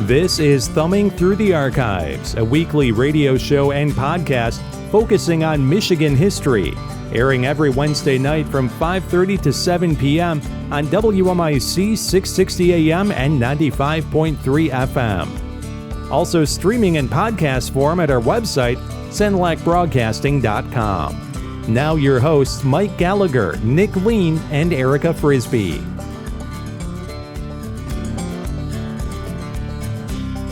This is Thumbing Through the Archives, a weekly radio show and podcast focusing on Michigan history, airing every Wednesday night from 5:30 to 7 p.m. on WMIC 660 AM and 95.3 FM. Also streaming in podcast form at our website, senlacbroadcasting.com. Now your hosts, Mike Gallagher, Nick Lean, and Erica Frisbee.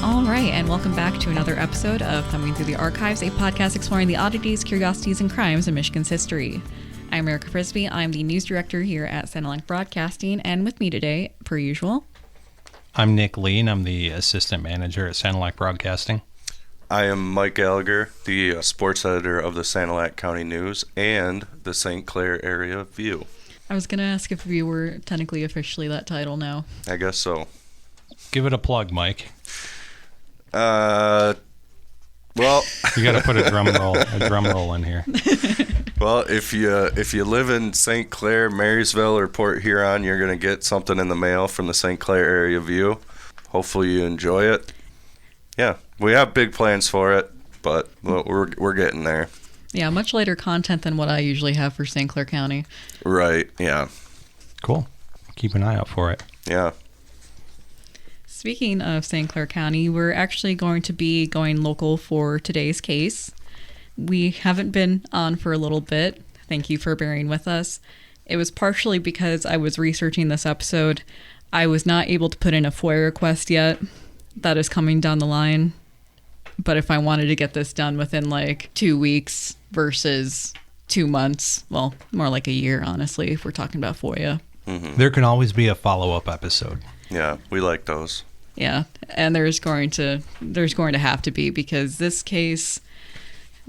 All right, and welcome back to another episode of Thumbing Through the Archives, a podcast exploring the oddities, curiosities, and crimes in Michigan's history. I'm Erica Frisbee. I'm the news director here at Senlacbroadcasting, Broadcasting, and with me today, per usual, I'm Nick Lean. I'm the assistant manager at Senlacbroadcasting Broadcasting. I am Mike Gallagher, the sports editor of the Sanilac County News and the St. Clair Area View. I was going to ask if you were technically officially that title now. I guess so. Give it a plug, Mike. Well, you got to put a drum roll in here. Well, if you live in St. Clair, Marysville, or Port Huron, you're going to get something in the mail from the St. Clair Area View. Hopefully you enjoy it. Yeah, we have big plans for it, but we're getting there. Yeah, much lighter content than what I usually have for St. Clair County. Right, yeah. Cool. Keep an eye out for it. Yeah. Speaking of St. Clair County, we're actually going to be going local for today's case. We haven't been on for a little bit. Thank you for bearing with us. It was partially because I was researching this episode. I was not able to put in a FOIA request yet. That is coming down the line. But if I wanted to get this done within like 2 weeks versus 2 months, well, more like a year, honestly, if we're talking about FOIA. Mm-hmm. There can always be a follow-up episode. Yeah, we like those. Yeah, and there's going to have to be, because this case,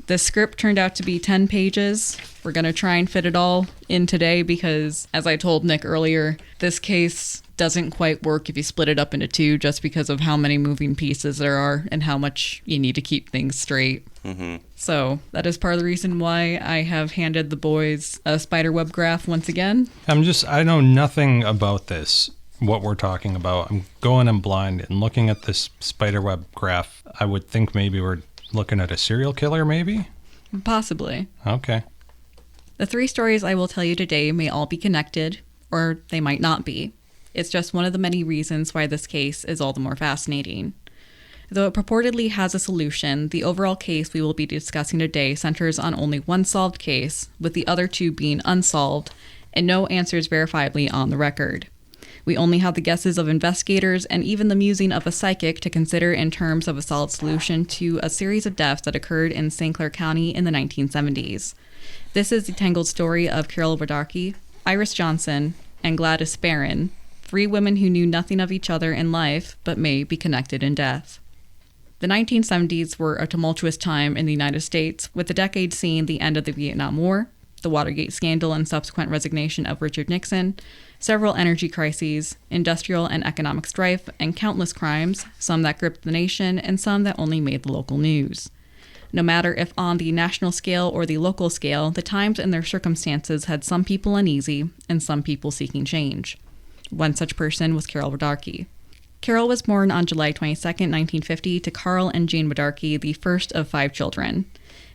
the script turned out to be 10 pages. We're going to try and fit it all in today because, as I told Nick earlier, this case doesn't quite work if you split it up into two, just because of how many moving pieces there are and how much you need to keep things straight. Mm-hmm. So that is part of the reason why I have handed the boys a spiderweb graph once again. I know nothing about this, what we're talking about. I'm going in blind and looking at this spiderweb graph. I would think maybe we're looking at a serial killer, maybe? Possibly. Okay. The 3 stories I will tell you today may all be connected, or they might not be. It's just one of the many reasons why this case is all the more fascinating. Though it purportedly has a solution, the overall case we will be discussing today centers on only one solved case, with the other 2 being unsolved, and no answers verifiably on the record. We only have the guesses of investigators and even the musing of a psychic to consider in terms of a solid solution to a series of deaths that occurred in St. Clair County in the 1970s. This is the tangled story of Carol Wudarcki, Iris Johnston, and Gladys Barron, 3 women who knew nothing of each other in life but may be connected in death. The 1970s were a tumultuous time in the United States, with the decade seeing the end of the Vietnam War, the Watergate scandal and subsequent resignation of Richard Nixon, several energy crises, industrial and economic strife, and countless crimes, some that gripped the nation and some that only made the local news. No matter if on the national scale or the local scale, the times and their circumstances had some people uneasy and some people seeking change. One such person was Carol Wudarcki. Carol was born on July 22, 1950, to Carl and Jane Wudarcki, the first of 5 children.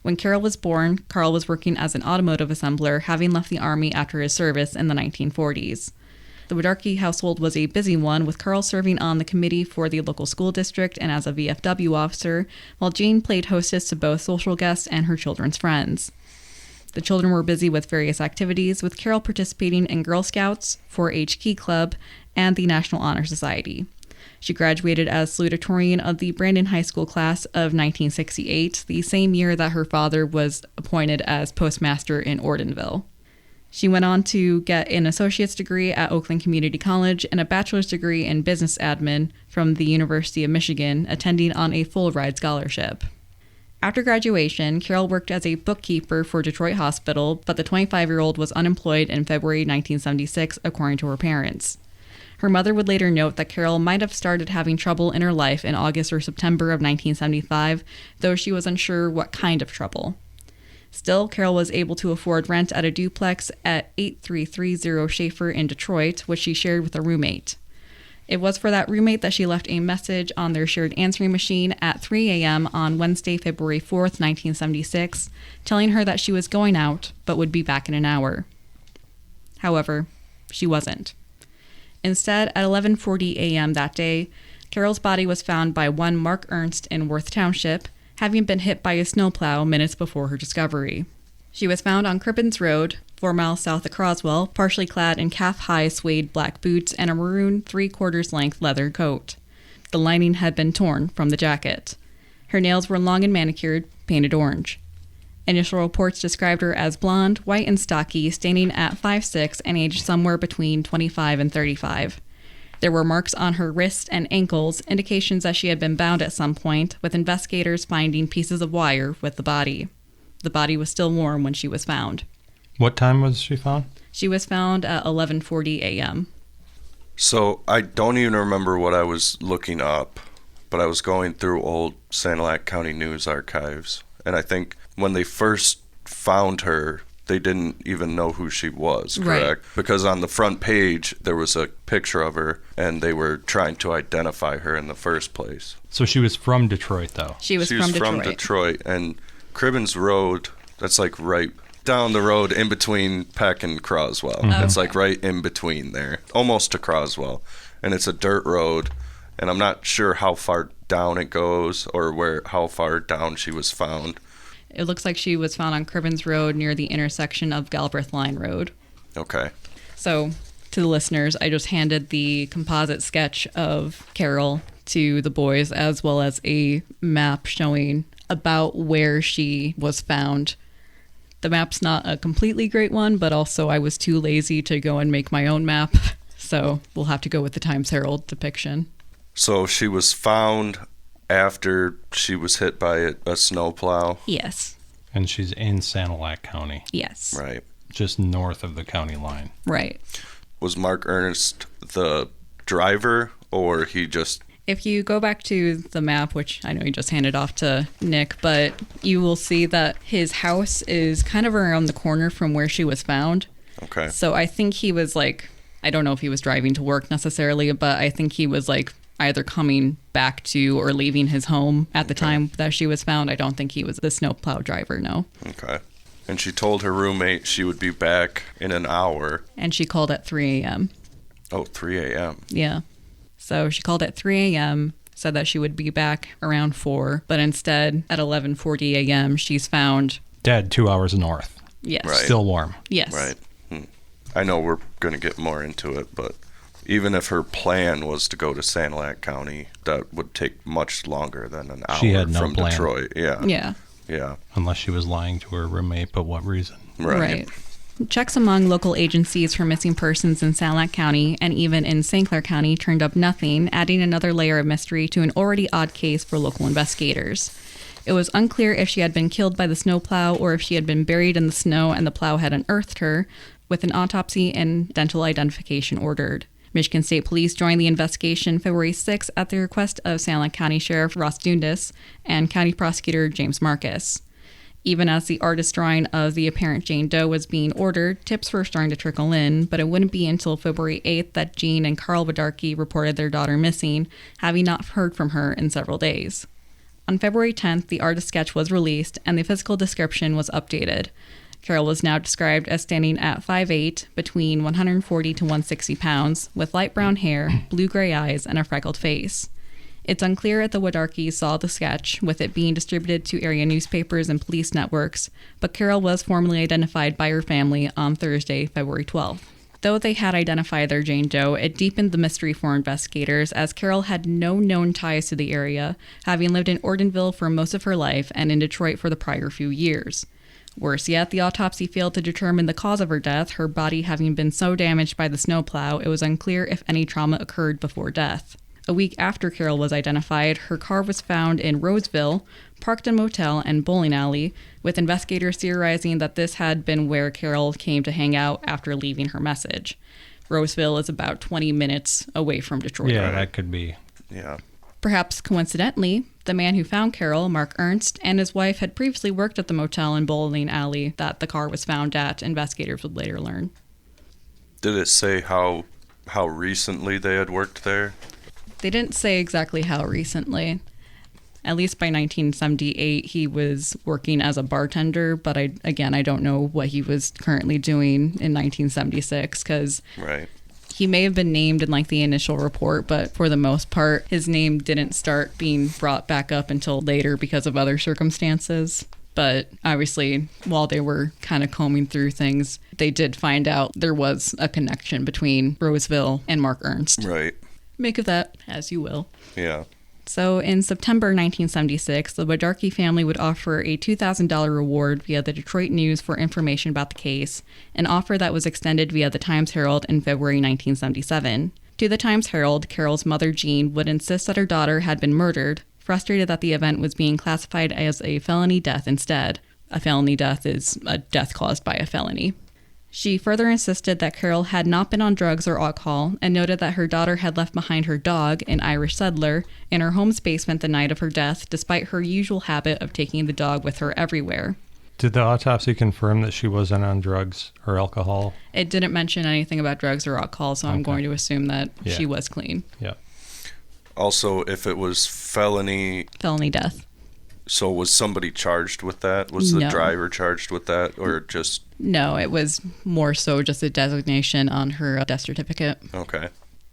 When Carol was born, Carl was working as an automotive assembler, having left the Army after his service in the 1940s. The Wudarcki household was a busy one, with Carl serving on the committee for the local school district and as a VFW officer, while Jane played hostess to both social guests and her children's friends. The children were busy with various activities, with Carol participating in Girl Scouts, 4-H Key Club, and the National Honor Society. She graduated as salutatorian of the Brandon High School class of 1968, the same year that her father was appointed as postmaster in Ortonville. She went on to get an associate's degree at Oakland Community College and a bachelor's degree in business admin from the University of Michigan, attending on a full-ride scholarship. After graduation, Carol worked as a bookkeeper for Detroit Hospital, but the 25-year-old was unemployed in February 1976, according to her parents. Her mother would later note that Carol might have started having trouble in her life in August or September of 1975, though she was unsure what kind of trouble. Still, Carol was able to afford rent at a duplex at 8330 Schaefer in Detroit, which she shared with a roommate. It was for that roommate that she left a message on their shared answering machine at 3 a.m. on Wednesday, February 4th, 1976, telling her that she was going out but would be back in an hour. However, she wasn't. Instead, at 11:40 a.m. that day, Carol's body was found by one Mark Ernst in Worth Township, having been hit by a snowplow minutes before her discovery. She was found on Cribbins Road, 4 miles south of Croswell, partially clad in calf-high suede black boots and a maroon 3/4 length leather coat. The lining had been torn from the jacket. Her nails were long and manicured, painted orange. Initial reports described her as blonde, white and stocky, standing at 5'6" and aged somewhere between 25 and 35. There were marks on her wrists and ankles, indications that she had been bound at some point, with investigators finding pieces of wire with the body. The body was still warm when she was found. What time was she found? She was found at 11:40 a.m. So I don't even remember what I was looking up, but I was going through old Sanilac County News archives, and I think when they first found her, they didn't even know who she was, correct? Right. Because on the front page, there was a picture of her, and they were trying to identify her in the first place. So she was from Detroit, though. She was from Detroit, and Cribbins Road, that's like right down the road in between Peck and Croswell. Mm-hmm. It's like right in between there, almost to Croswell. And it's a dirt road, and I'm not sure how far down it goes or how far down she was found. It looks like she was found on Cribbins Road near the intersection of Galbraith Line Road. Okay. So, to the listeners, I just handed the composite sketch of Carol to the boys, as well as a map showing about where she was found. The map's not a completely great one, but also I was too lazy to go and make my own map, so we'll have to go with the Times Herald depiction. So she was found after she was hit by a snowplow? Yes. And she's in Sanilac County. Yes. Right. Just north of the county line. Right. Was Mark Ernst the driver, or he just... If you go back to the map, which I know you just handed off to Nick, but you will see that his house is kind of around the corner from where she was found. Okay. So I think he was like, I don't know if he was driving to work necessarily, but I think he was like either coming back to or leaving his home at the time that she was found. I don't think he was the snowplow driver, no. Okay. And she told her roommate she would be back in an hour. And she called at 3 a.m. Oh, 3 a.m. Yeah. So she called at 3 a.m., said that she would be back around 4, but instead at 11:40 a.m. she's found dead 2 hours north. Yes. Right. Still warm. Yes. Right. I know we're going to get more into it, but even if her plan was to go to Sanilac County, that would take much longer than an hour She had no from plan. Detroit. Yeah. Yeah. Yeah. Unless she was lying to her roommate, but what reason? Right. Checks among local agencies for missing persons in Sanilac County and even in St. Clair County turned up nothing, adding another layer of mystery to an already odd case for local investigators. It was unclear if she had been killed by the snowplow or if she had been buried in the snow and the plow had unearthed her, with an autopsy and dental identification ordered. Michigan State Police joined the investigation February 6 at the request of Sanilac County Sheriff Ross Dundas and County Prosecutor James Marcus. Even as the artist drawing of the apparent Jane Doe was being ordered, tips were starting to trickle in, but it wouldn't be until February 8th that Jean and Carol Wudarcki reported their daughter missing, having not heard from her in several days. On February 10th, the artist sketch was released and the physical description was updated. Carol was now described as standing at 5'8", between 140 to 160 pounds, with light brown hair, blue-gray eyes, and a freckled face. It's unclear if the Wudarckis saw the sketch, with it being distributed to area newspapers and police networks, but Carol was formally identified by her family on Thursday, February 12th. Though they had identified their Jane Doe, it deepened the mystery for investigators, as Carol had no known ties to the area, having lived in Ortonville for most of her life and in Detroit for the prior few years. Worse yet, the autopsy failed to determine the cause of her death, her body having been so damaged by the snowplow it was unclear if any trauma occurred before death. A week after Carol was identified, her car was found in Roseville, parked in a motel and bowling alley, with investigators theorizing that this had been where Carol came to hang out after leaving her message. Roseville is about 20 minutes away from Detroit. Yeah, that could be. Yeah. Perhaps coincidentally, the man who found Carol, Mark Ernst, and his wife had previously worked at the motel and bowling alley that the car was found at, investigators would later learn. Did it say how how recently they had worked there? They didn't say exactly how recently. At least by 1978, he was working as a bartender, but I don't know what he was currently doing in 1976, because Right. he may have been named in like the initial report, but for the most part, his name didn't start being brought back up until later because of other circumstances. But obviously, while they were kind of combing through things, they did find out there was a connection between Roseville and Mark Ernst. Right. Make of that as you will. Yeah. So in September 1976, the Wudarcki family would offer a $2,000 reward via the Detroit News for information about the case, an offer that was extended via the Times-Herald in February 1977. To the Times-Herald, Carol's mother, Jean, would insist that her daughter had been murdered, frustrated that the event was being classified as a felony death instead. A felony death is a death caused by a felony. She further insisted that Carol had not been on drugs or alcohol, and noted that her daughter had left behind her dog, an Irish settler, in her home's basement the night of her death, despite her usual habit of taking the dog with her everywhere. Did the autopsy confirm that she wasn't on drugs or alcohol? It didn't mention anything about drugs or alcohol, so I'm going to assume that she was clean. Yeah. Also, if it was felony death. So was somebody charged with that? Was the No. driver charged with that, or just... No, it was more so just a designation on her death certificate. Okay.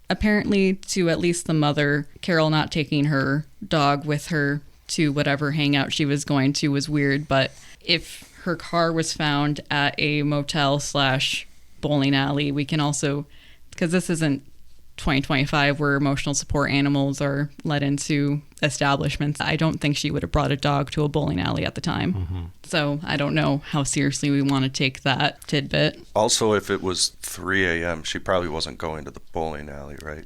Apparently, to at least the mother, Carol not taking her dog with her to whatever hangout she was going to was weird, but if her car was found at a motel/bowling alley, we can also, because this isn't 2025 where emotional support animals are let into establishments, I don't think she would have brought a dog to a bowling alley at the time. Mm-hmm. So I don't know how seriously we want to take that tidbit. Also, if it was 3 a.m., she probably wasn't going to the bowling alley, right?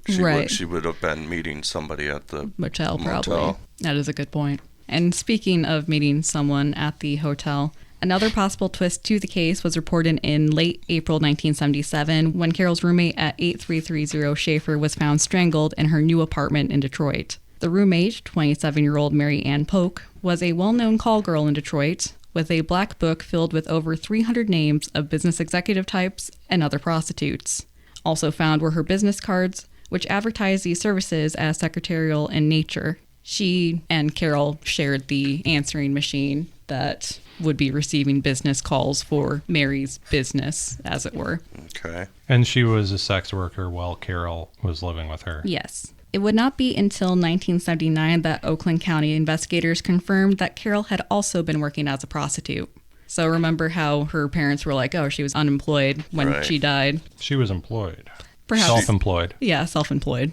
She would have been meeting somebody at the Motel, probably. That is a good point. And speaking of meeting someone at the hotel, another possible twist to the case was reported in late April 1977 when Carol's roommate at 8330 Schaefer was found strangled in her new apartment in Detroit. The roommate, 27-year-old Mary Ann Polk, was a well-known call girl in Detroit with a black book filled with over 300 names of business executive types and other prostitutes. Also found were her business cards, which advertised these services as secretarial in nature. She and Carol shared the answering machine that would be receiving business calls for Mary's business, as it were. Okay. And she was a sex worker while Carol was living with her. Yes. It would not be until 1979 that Oakland County investigators confirmed that Carol had also been working as a prostitute. So remember how her parents were like, oh, she was unemployed when she died? She was employed. Perhaps. Self-employed. Yeah, self-employed.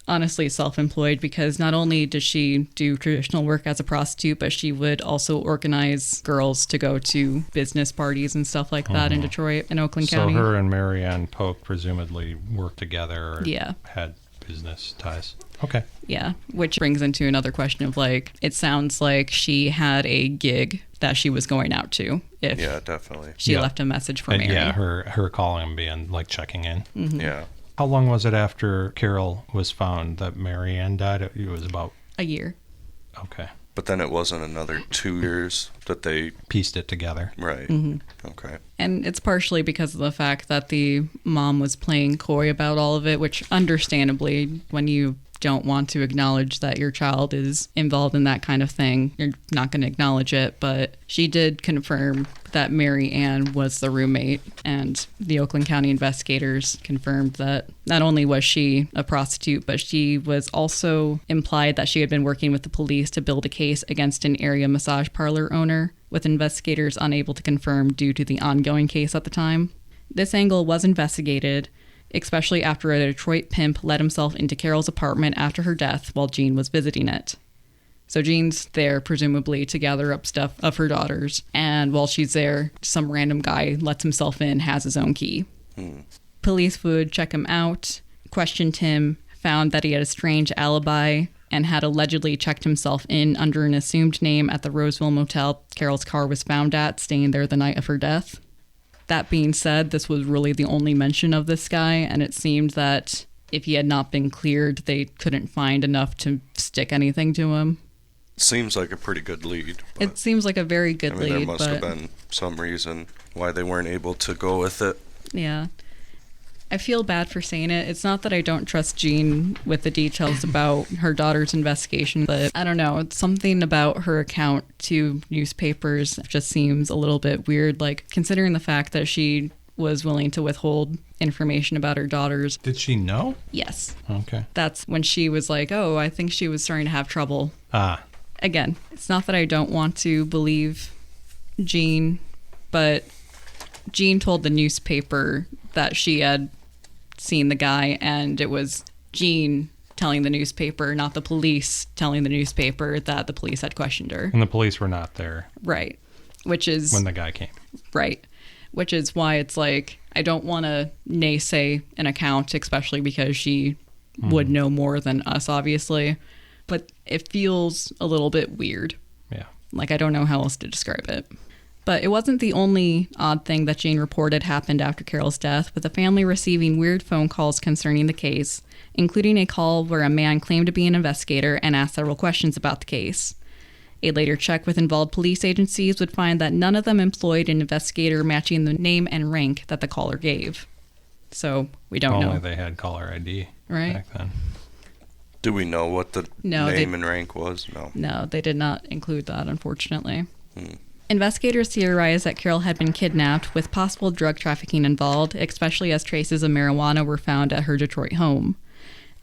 Honestly, self-employed, because not only does she do traditional work as a prostitute, but she would also organize girls to go to business parties and stuff like that in Detroit and Oakland County. So her and Mary Ann Polk presumably worked together or had business ties. Okay. Yeah, which brings into another question of like, it sounds like she had a gig that she was going out to. Yeah, definitely. She left a message for Mary. Yeah, her calling and being like checking in. Mm-hmm. Yeah. How long was it after Carol was found that Mary Ann died? It was about a year. Okay. But then it wasn't another 2 years that they pieced it together. Right. Mm-hmm. Okay. And it's partially because of the fact that the mom was playing coy about all of it, which understandably, when you don't want to acknowledge that your child is involved in that kind of thing, you're not going to acknowledge it. But she did confirm that Mary Ann was the roommate, and the Oakland County investigators confirmed that not only was she a prostitute, but she was also implied that she had been working with the police to build a case against an area massage parlor owner, with investigators unable to confirm due to the ongoing case at the time. This angle was investigated, especially after a Detroit pimp let himself into Carol's apartment after her death while Jean was visiting it. So Jean's there, presumably, to gather up stuff of her daughter's, and while she's there, some random guy lets himself in, has his own key. Police would check him out, questioned him, found that he had a strange alibi, and had allegedly checked himself in under an assumed name at the Roseville motel Carol's car was found at, staying there the night of her death. That being said, this was really the only mention of this guy, and it seemed that if he had not been cleared, they couldn't find enough to stick anything to him. Seems like a pretty good lead. It seems like a very good lead. There must have been some reason why they weren't able to go with it. Yeah. I feel bad for saying it. It's not that I don't trust Jean with the details about her daughter's investigation, but I don't know. It's something about her account to newspapers just seems a little bit weird, like considering the fact that she was willing to withhold information about her daughters. Did she know? Yes. Okay. That's when she was like, oh, I think she was starting to have trouble. Ah. Again, it's not that I don't want to believe Jean, but Jean told the newspaper that she had seen the guy, and it was Jean telling the newspaper, not the police telling the newspaper that the police had questioned her. And the police were not there. Right. Which is... when the guy came. Right. Which is why it's like, I don't want to naysay an account, especially because she would know more than us, obviously. But it feels a little bit weird. Yeah. Like, I don't know how else to describe it. But it wasn't the only odd thing that Jane reported happened after Carol's death, with the family receiving weird phone calls concerning the case, including a call where a man claimed to be an investigator and asked several questions about the case. A later check with involved police agencies would find that none of them employed an investigator matching the name and rank that the caller gave. So, we don't know. Only they had caller ID back then. Do we know what the name and rank was? No. No, they did not include that, unfortunately. Investigators theorized that Carol had been kidnapped, with possible drug trafficking involved, especially as traces of marijuana were found at her Detroit home.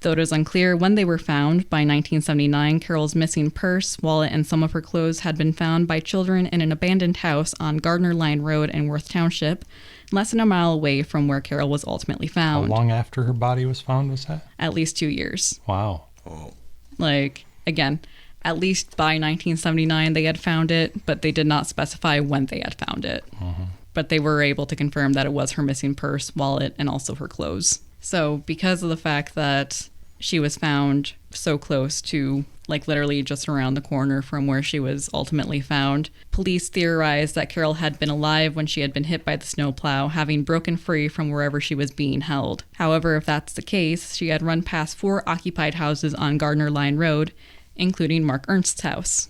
Though it is unclear when they were found, by 1979, Carol's missing purse, wallet, and some of her clothes had been found by children in an abandoned house on Gardner Line Road in Worth Township, less than a mile away from where Carol was ultimately found. How long after her body was found was that? At least 2 years. Wow. Oh. Like, again, at least by 1979 they had found it, but they did not specify when they had found it. But they were able to confirm that it was her missing purse, wallet, and also her clothes. So because of the fact that she was found so close to, like, literally just around the corner from where she was ultimately found, police theorized that Carol had been alive when she had been hit by the snowplow, having broken free from wherever she was being held. However, if that's the case, she had run past 4 occupied houses on Gardner Line Road, including Mark Ernst's house.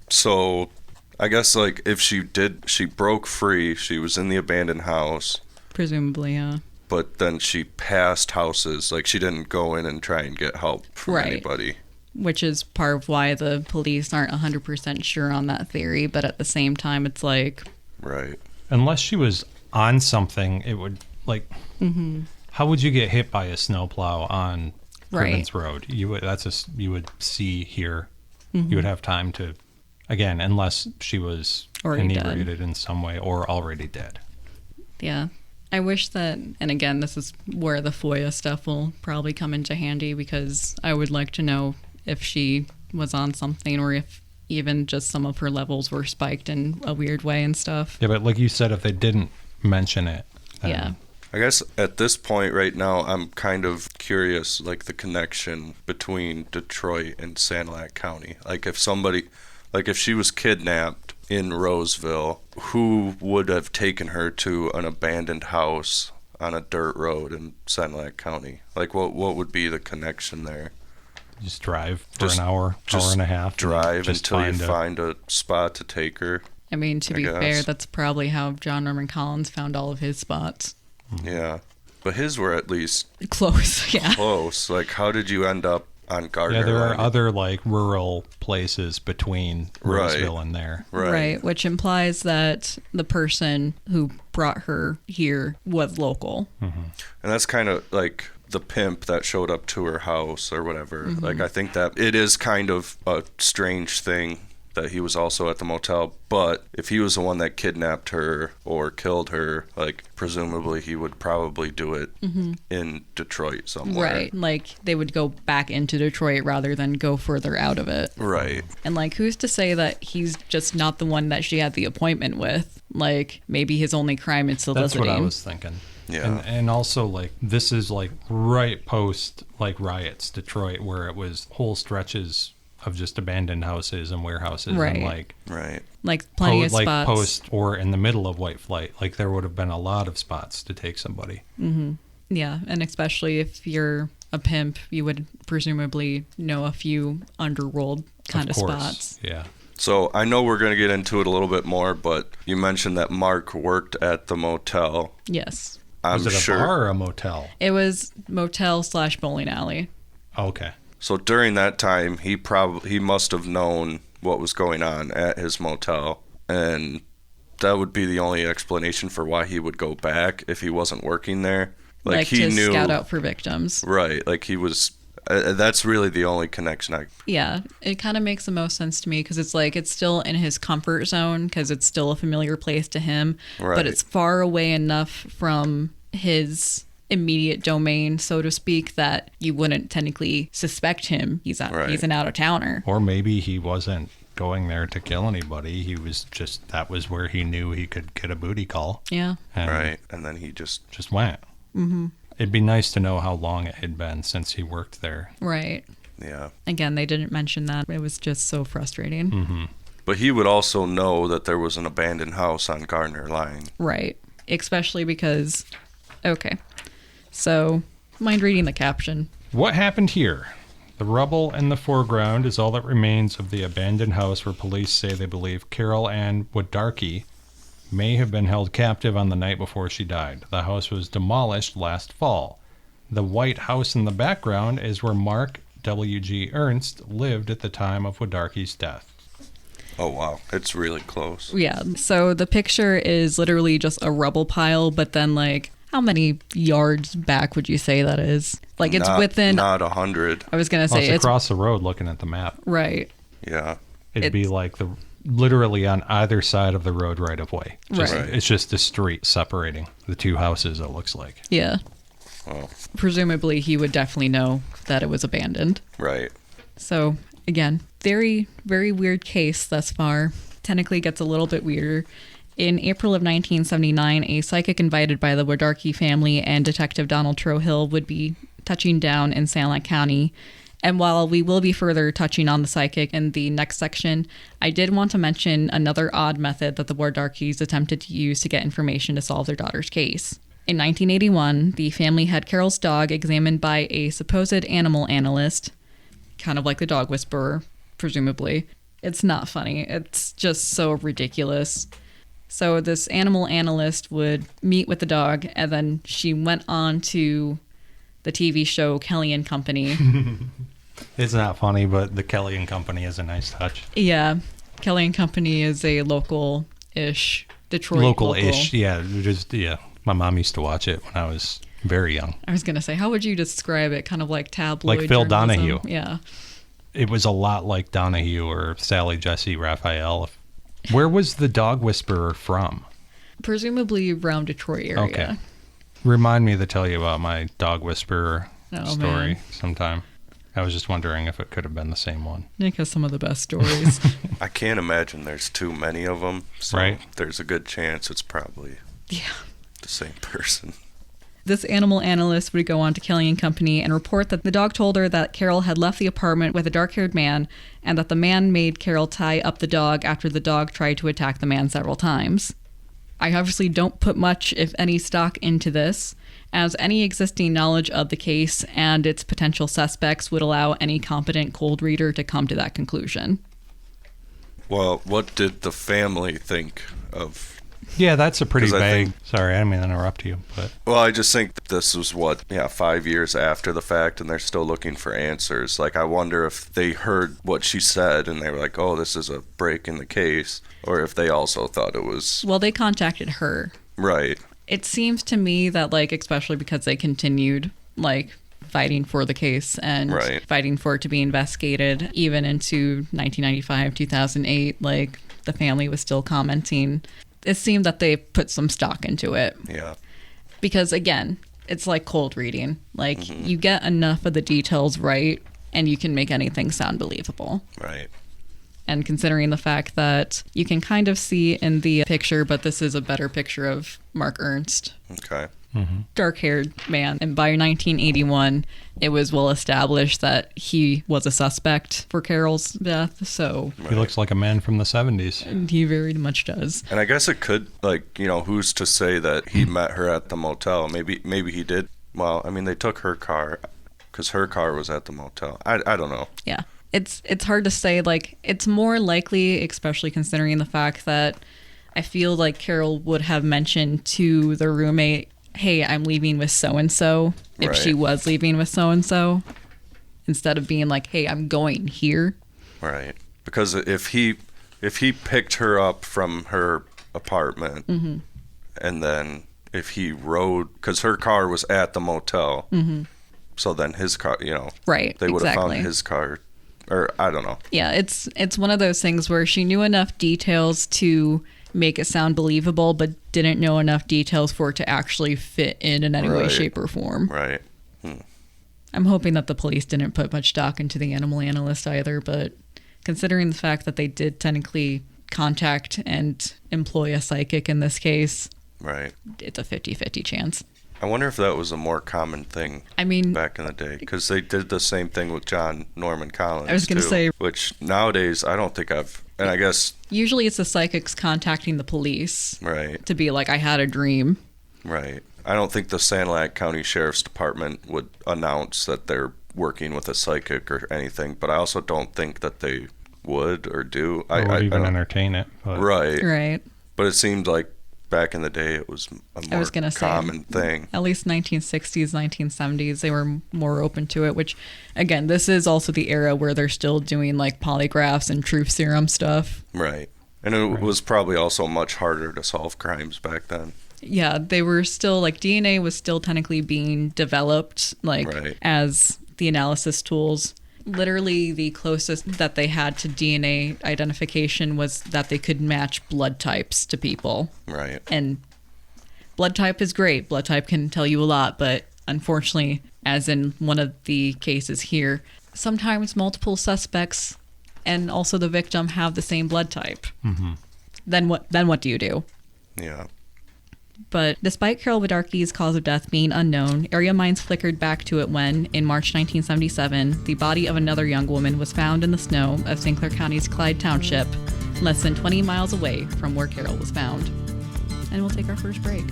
So, I guess, like, if she broke free, she was in the abandoned house. Presumably, yeah. But then she passed houses. Like, she didn't go in and try and get help from anybody. Which is part of why the police aren't 100% sure on that theory, but at the same time, it's like... Right. Unless she was on something, it would, like... How would you get hit by a snowplow on Crimmins Road? You would see here. You would have time to... Again, unless she was already inebriated in some way or already dead. Yeah. I wish that, and again, this is where the FOIA stuff will probably come into handy, because I would like to know if she was on something, or if even just some of her levels were spiked in a weird way and stuff. Yeah, but like you said, if they didn't mention it. Yeah. I guess at this point right now, I'm kind of curious, like, the connection between Detroit and Sanilac County. Like, if she was kidnapped in Roseville, who would have taken her to an abandoned house on a dirt road in Sanilac County? Like, what would be the connection there? Just drive for an hour and a half. Drive until you find a spot to take her. I mean, to be fair, that's probably how John Norman Collins found all of his spots. Yeah. But his were at least close, yeah. Close. Like, how did you end up on Gardner? Yeah, there are other, like, rural places between Roseville and there. Right, which implies that the person who brought her here was local. And that's kind of like the pimp that showed up to her house or whatever. Like, I think that it is kind of a strange thing that he was also at the motel, but if he was the one that kidnapped her or killed her, like, presumably he would probably do it in Detroit somewhere. Right, like, they would go back into Detroit rather than go further out of it. Right. And, like, who's to say that he's just not the one that she had the appointment with? Like, maybe his only crime is soliciting. That's what I was thinking. Yeah. And also, like, this is, like, right post, like, riots, Detroit, where it was whole stretches of just abandoned houses and warehouses and like plenty of spots, like post or in the middle of white flight. Like, there would have been a lot of spots to take somebody. Yeah, and especially if you're a pimp, you would presumably know a few underworld kind of spots. Yeah. So I know we're going to get into it a little bit more, but you mentioned that Mark worked at the motel. Yes. I'm Was it a sure. bar or a motel? It was motel/bowling alley. Okay. So during that time, he must have known what was going on at his motel, and that would be the only explanation for why he would go back if he wasn't working there. Like he to knew, scout out for victims. right? Like he was. That's really the only connection Yeah, it kind of makes the most sense to me because it's like it's still in his comfort zone because it's still a familiar place to him, Right. but it's far away enough from his immediate domain, so to speak, that you wouldn't technically suspect him. He's an out-of-towner. Or maybe he wasn't going there to kill anybody. He was just, that was where he knew he could get a booty call. Yeah. And right, and then he just went. Mm-hmm. It'd be nice to know how long it had been since he worked there. Right. yeah. Again, they didn't mention that. It was just so frustrating. Mm-hmm. But he would also know that there was an abandoned house on Gardner Line. Right. Especially because, okay. So, mind reading the caption? What happened here? The rubble in the foreground is all that remains of the abandoned house where police say they believe Carol Ann Wudarcki may have been held captive on the night before she died. The house was demolished last fall. The white house in the background is where Mark W.G. Ernst lived at the time of Wudarcki's death. Oh wow, it's really close. Yeah. So the picture is literally just a rubble pile, but then like, how many yards back would you say that is? Like it's within... Not 100. I was going to Well, say it's across the road looking at the map. Right. Yeah. It'd be like literally on either side of the road right of way. Right. It's just a street separating the two houses, it looks like. Yeah. Well, Presumably he would definitely know that it was abandoned. right. So, again, very, very weird case thus far. Technically gets a little bit weirder. In April of 1979, a psychic invited by the Wudarcki family and Detective Donald Trohill would be touching down in Sanilac County. And while we will be further touching on the psychic in the next section, I did want to mention another odd method that the Wudarckis attempted to use to get information to solve their daughter's case. In 1981, the family had Carol's dog examined by a supposed animal analyst, kind of like the dog whisperer, presumably. It's not funny. It's just so ridiculous. So this animal analyst would meet with the dog, and then she went on to the TV show Kelly and Company. It's not funny, but the Kelly and Company is a nice touch. Yeah, Kelly and Company is a local-ish Detroit Local-ish, yeah. My mom used to watch it when I was very young. I was gonna say, how would you describe it? Kind of like tabloid, Like Phil journalism? Donahue. Yeah. It was a lot like Donahue or Sally Jesse Raphael. Where was the dog whisperer from? Presumably around Detroit area. Okay. Remind me to tell you about my dog whisperer story man. sometime. I was just wondering if it could have been the same one. Nick has some of the best stories. I can't imagine there's too many of them. So Right. There's a good chance it's probably Yeah. the same person. This animal analyst would go on to Kelly and Company and report that the dog told her that Carol had left the apartment with a dark-haired man and that the man made Carol tie up the dog after the dog tried to attack the man several times. I obviously don't put much, if any, stock into this, as any existing knowledge of the case and its potential suspects would allow any competent cold reader to come to that conclusion. Well, what did the family think of? Yeah, that's a pretty 'Cause I vague. think- Sorry, I didn't mean to interrupt you, but Well, I just think this was 5 years after the fact, and they're still looking for answers. Like, I wonder if they heard what she said and they were like, oh, this is a break in the case, or if they also thought it was Well, they contacted her. right. It seems to me that, like, especially because they continued, like, fighting for the case and Right. fighting for it to be investigated, even into 1995, 2008, like, the family was still commenting. It seemed that they put some stock into it. Yeah. Because, again, it's like cold reading. Like, you get enough of the details right, and you can make anything sound believable. Right. And considering the fact that you can kind of see in the picture, but this is a better picture of Mark Ernst, Okay. dark-haired man. And by 1981, it was well established that he was a suspect for Carol's death. So he looks like a man from the 70s. he very much does. And I guess it could, like, who's to say that he met her at the motel? Maybe he did. Well, I mean, they took her car because her car was at the motel. I don't know. Yeah. It's hard to say. Like, it's more likely, especially considering the fact that I feel like Carol would have mentioned to the roommate hey, I'm leaving with so-and-so, if she was leaving with so-and-so, instead of being like, hey, I'm going here. Right. Because if he picked her up from her apartment, and then if he rode, because her car was at the motel, so then his car, right, they would have found his car, or I don't know. Yeah, it's one of those things where she knew enough details to make it sound believable, but didn't know enough details for it to actually fit in any way, shape, or form. Right. I'm hoping that the police didn't put much stock into the animal analyst either, but considering the fact that they did technically contact and employ a psychic in this case, right, it's a 50-50 chance. I wonder if that was a more common thing back in the day, because they did the same thing with John Norman Collins. I was going to say, which nowadays I don't think and I guess usually it's the psychics contacting the police, right, to be like, I had a dream. Right. I don't think the Sanilac County Sheriff's Department would announce that they're working with a psychic or anything, but I also don't think that they would or do. Or would even entertain it. But. Right. Right. But it seemed like back in the day it was a more common thing. At least 1960s, 1970s, they were more open to it, which, again, this is also the era where they're still doing like polygraphs and truth serum stuff. Right. And it was probably also much harder to solve crimes back then. Yeah, they were still, like, DNA was still technically being developed, like, as the analysis tools. Literally, the closest that they had to DNA identification was that they could match blood types to people. Right. And blood type is great. Blood type can tell you a lot, but unfortunately, as in one of the cases here, sometimes multiple suspects and also the victim have the same blood type. Then what do you do? Yeah. But despite Carol Wudarcki's cause of death being unknown, area minds flickered back to it when, in March 1977, the body of another young woman was found in the snow of St. Clair County's Clyde Township, less than 20 miles away from where Carol was found. And we'll take our first break.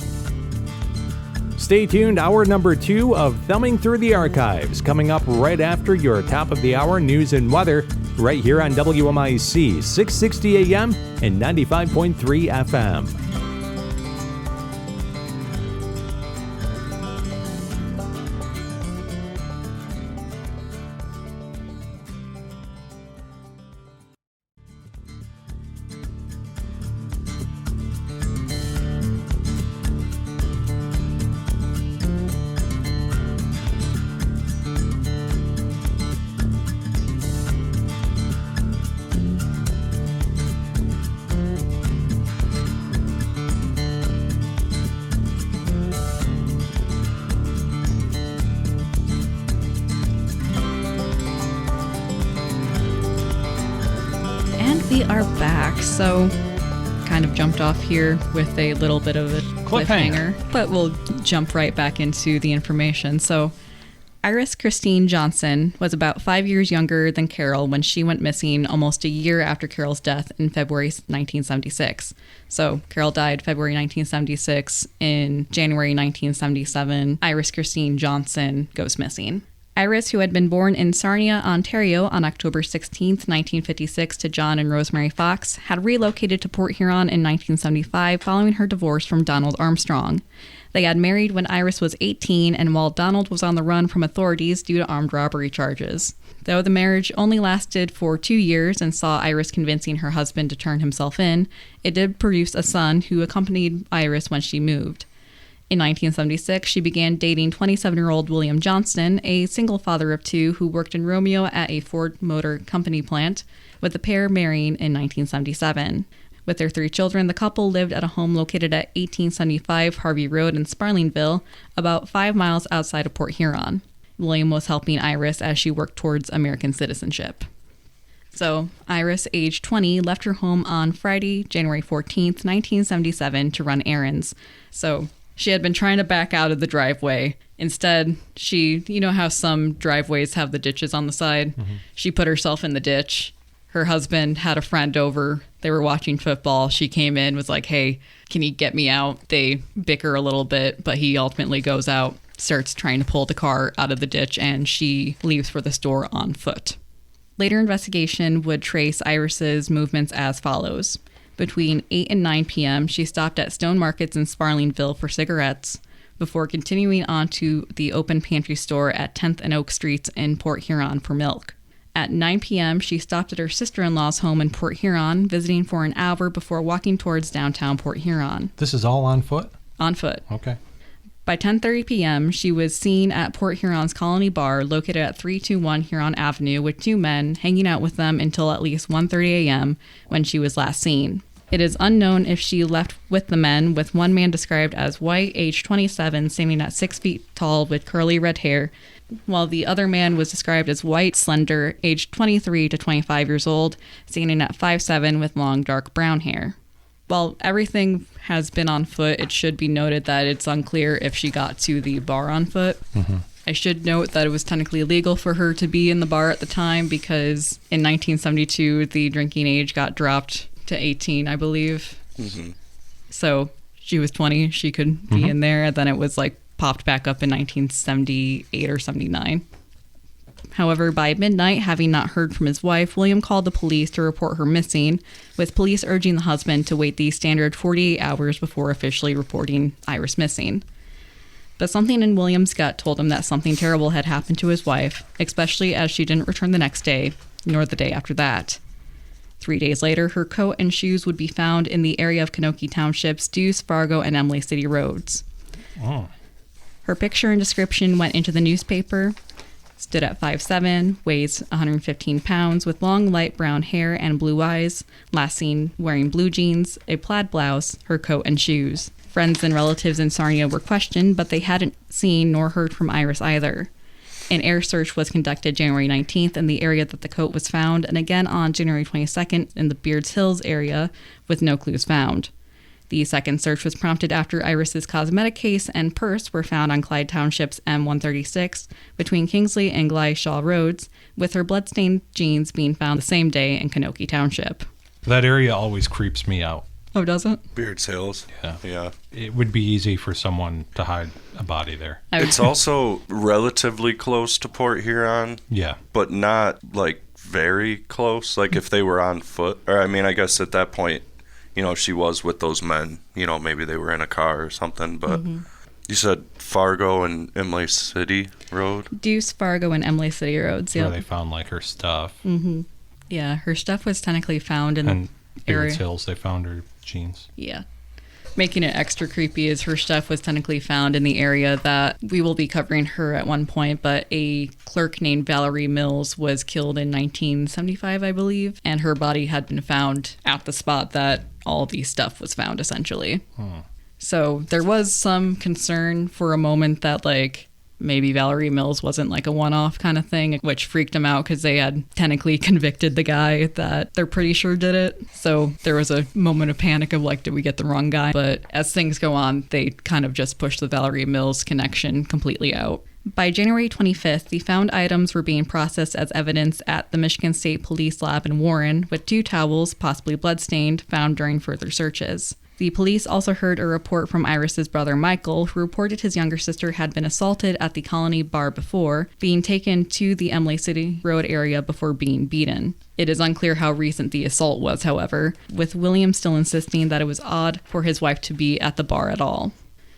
Stay tuned, hour number 2 of Thumbing Through the Archives, coming up right after your top of the hour news and weather, right here on WMIC 660 AM and 95.3 FM. We are back, so kind of jumped off here with a little bit of a cliffhanger, but we'll jump right back into the information. So Iris Christine Johnston was about 5 years younger than Carol when she went missing almost a year after Carol's death in February 1976. So Carol died February 1976. In January 1977, Iris Christine Johnston goes missing. Iris, who had been born in Sarnia, Ontario on October 16, 1956 to John and Rosemary Fox, had relocated to Port Huron in 1975 following her divorce from Donald Armstrong. They had married when Iris was 18 and while Donald was on the run from authorities due to armed robbery charges. Though the marriage only lasted for 2 years and saw Iris convincing her husband to turn himself in, it did produce a son who accompanied Iris when she moved. In 1976, she began dating 27-year-old William Johnston, a single father of 2 who worked in Romeo at a Ford Motor Company plant, with the pair marrying in 1977. With their 3 children, the couple lived at a home located at 1875 Harvey Road in Sparlingville, about 5 miles outside of Port Huron. William was helping Iris as she worked towards American citizenship. So, Iris, age 20, left her home on Friday, January 14th, 1977 to run errands. So, she had been trying to back out of the driveway. Instead, you know how some driveways have the ditches on the side? She put herself in the ditch. Her husband had a friend over. They were watching football. She came in, was like, hey, can you get me out? They bicker a little bit, but he ultimately goes out, starts trying to pull the car out of the ditch, and she leaves for the store on foot. Later investigation would trace Iris's movements as follows. Between 8 and 9 p.m., she stopped at Stone Markets in Sparlingville for cigarettes. before continuing on to the open pantry store at 10th and Oak Streets in Port Huron for milk. At 9 p.m., she stopped at her sister-in-law's home in Port Huron, visiting for an hour before walking towards downtown Port Huron. This is all on foot? On foot. Okay. By 10:30 p.m., she was seen at Port Huron's Colony Bar, located at 321 Huron Avenue, with two men hanging out with them until at least 1:30 a.m. when she was last seen. It is unknown if she left with the men, with one man described as white, age 27, standing at 6 feet tall with curly red hair, while the other man was described as white, slender, aged 23 to 25 years old, standing at 5'7", with long, dark brown hair. While everything has been on foot, it should be noted that it's unclear if she got to the bar on foot. Mm-hmm. I should note that it was technically illegal for her to be in the bar at the time because in 1972, the drinking age got dropped to 18, I believe. Mm-hmm. So she was 20, she could be in there, and then it was like popped back up in 1978 or 79. However, by midnight, having not heard from his wife, William called the police to report her missing, with police urging the husband to wait the standard 48 hours before officially reporting Iris missing. But something in William's gut told him that something terrible had happened to his wife, especially as she didn't return the next day, nor the day after that. 3 days later, her coat and shoes would be found in the area of Knoche Township's Deuce, Fargo, and Emily City roads. Oh. Her picture and description went into the newspaper. Stood at 5'7", weighs 115 pounds, with long light brown hair and blue eyes, last seen wearing blue jeans, a plaid blouse, her coat and shoes. Friends and relatives in Sarnia were questioned, but they hadn't seen nor heard from Iris either. An air search was conducted January 19th in the area that the coat was found, and again on January 22nd in the Beards Hills area, with no clues found. The second search was prompted after Iris's cosmetic case and purse were found on Clyde Township's M136 between Kingsley and Glyshaw Roads, with her bloodstained jeans being found the same day in Knoche Township. That area always creeps me out. Oh, does it? Beards Hills. Yeah. It would be easy for someone to hide a body there. It's also relatively close to Port Huron. Yeah. But not, like, very close. Like, if they were on foot. Or, I mean, I guess at that point, you know, she was with those men. You know, maybe they were in a car or something. But you said Fargo and Emily City Road? Deuce, Fargo, and Emily City Roads, Where they found, like, her stuff. Mm-hmm. Yeah, her stuff was technically found in the area. Beards Hills, they found her jeans. Yeah. Making it extra creepy is her stuff was technically found in the area that we will be covering her at one point, but a clerk named Valerie Mills was killed in 1975, I believe, and her body had been found at the spot that all the stuff was found, essentially. So there was some concern for a moment that, like, maybe Valerie Mills wasn't like a one-off kind of thing, which freaked them out because they had technically convicted the guy that they're pretty sure did it. So there was a moment of panic of like, did we get the wrong guy? But as things go on, they kind of just pushed the Valerie Mills connection completely out. By January 25th, the found items were being processed as evidence at the Michigan State Police Lab in Warren, with 2 towels, possibly bloodstained, found during further searches. The police also heard a report from Iris's brother Michael, who reported his younger sister had been assaulted at the Colony Bar before, being taken to the Emily City Road area before being beaten. It is unclear how recent the assault was, however, with William still insisting that it was odd for his wife to be at the bar at all.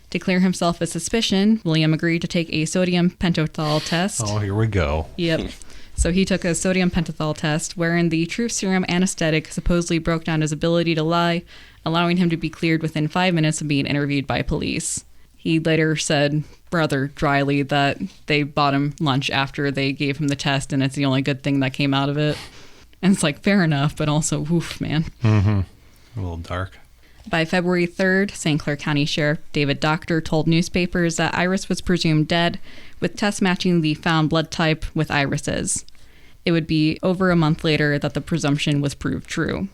To clear himself of suspicion, William agreed to take a sodium pentothal test. Oh, here we go. Yep. So he took a sodium pentothal test, wherein the truth serum anesthetic supposedly broke down his ability to lie, allowing him to be cleared within 5 minutes of being interviewed by police. He later said, rather dryly, that they bought him lunch after they gave him the test, and it's the only good thing that came out of it. And it's like, fair enough, but also, oof, man. Mm-hmm. A little dark. By February 3rd, St. Clair County Sheriff David Doctor told newspapers that Iris was presumed dead, with tests matching the found blood type with Iris's. It would be over a month later that the presumption was proved true.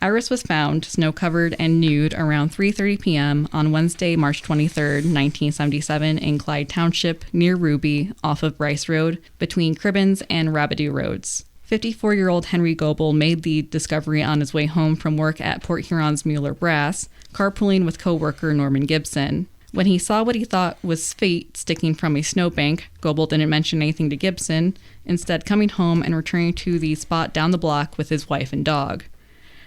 Iris was found, snow-covered and nude, around 3:30 p.m. on Wednesday, March 23rd, 1977, in Clyde Township, near Ruby, off of Bryce Road, between Cribbins and Rabideau Roads. 54-year-old Henry Goebel made the discovery on his way home from work at Port Huron's Mueller Brass, carpooling with co-worker Norman Gibson. When he saw what he thought was feet sticking from a snowbank, Goebel didn't mention anything to Gibson, instead coming home and returning to the spot down the block with his wife and dog.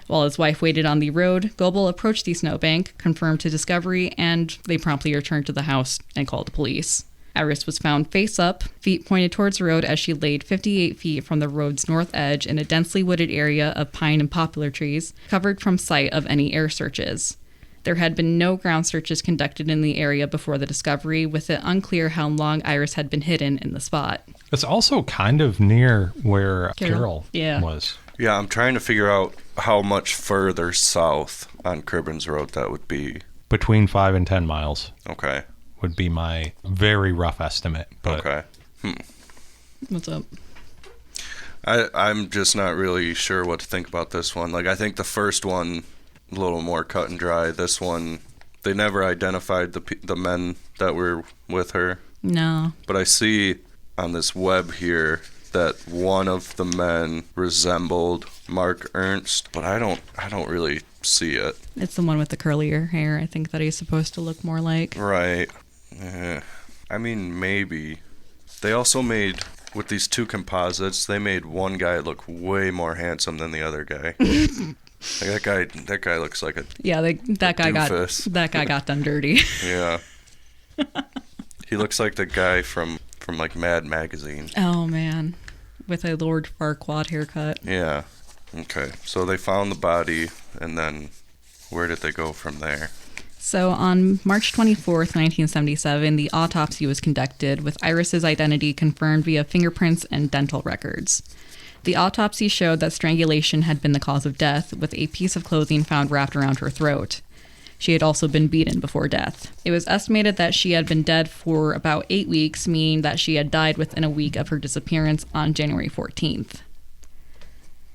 While his wife waited on the road, Goebel approached the snowbank, confirmed his discovery, and they promptly returned to the house and called the police. Iris was found face up, feet pointed towards the road as she laid 58 feet from the road's north edge in a densely wooded area of pine and poplar trees, covered from sight of any air searches. There had been no ground searches conducted in the area before the discovery, with it unclear how long Iris had been hidden in the spot. It's also kind of near where Carol Yeah. was. Yeah, I'm trying to figure out how much further south on Cribbins Road that would be. Between 5 and 10 miles Okay. would be my very rough estimate. But Okay. What's up? I'm just not really sure what to think about this one. Like, I think the first one, a little more cut and dry. This one, they never identified the men that were with her. No. But I see on this web here that one of the men resembled Mark Ernst, but I don't really see it. It's the one with the curlier hair, I think, that he's supposed to look more like. Right. I mean, maybe. They also made, with these two composites, they made one guy look way more handsome than the other guy. Like that guy looks like a Yeah, that guy got done dirty. Yeah. He looks like the guy from like Mad Magazine. Oh, man. With a Lord Farquaad haircut. Yeah. Okay. So they found the body, and then where did they go from there? So on March 24th, 1977, the autopsy was conducted, with Iris's identity confirmed via fingerprints and dental records. The autopsy showed that strangulation had been the cause of death, with a piece of clothing found wrapped around her throat. She had also been beaten before death. It was estimated that she had been dead for about 8 weeks, meaning that she had died within a week of her disappearance on January 14th.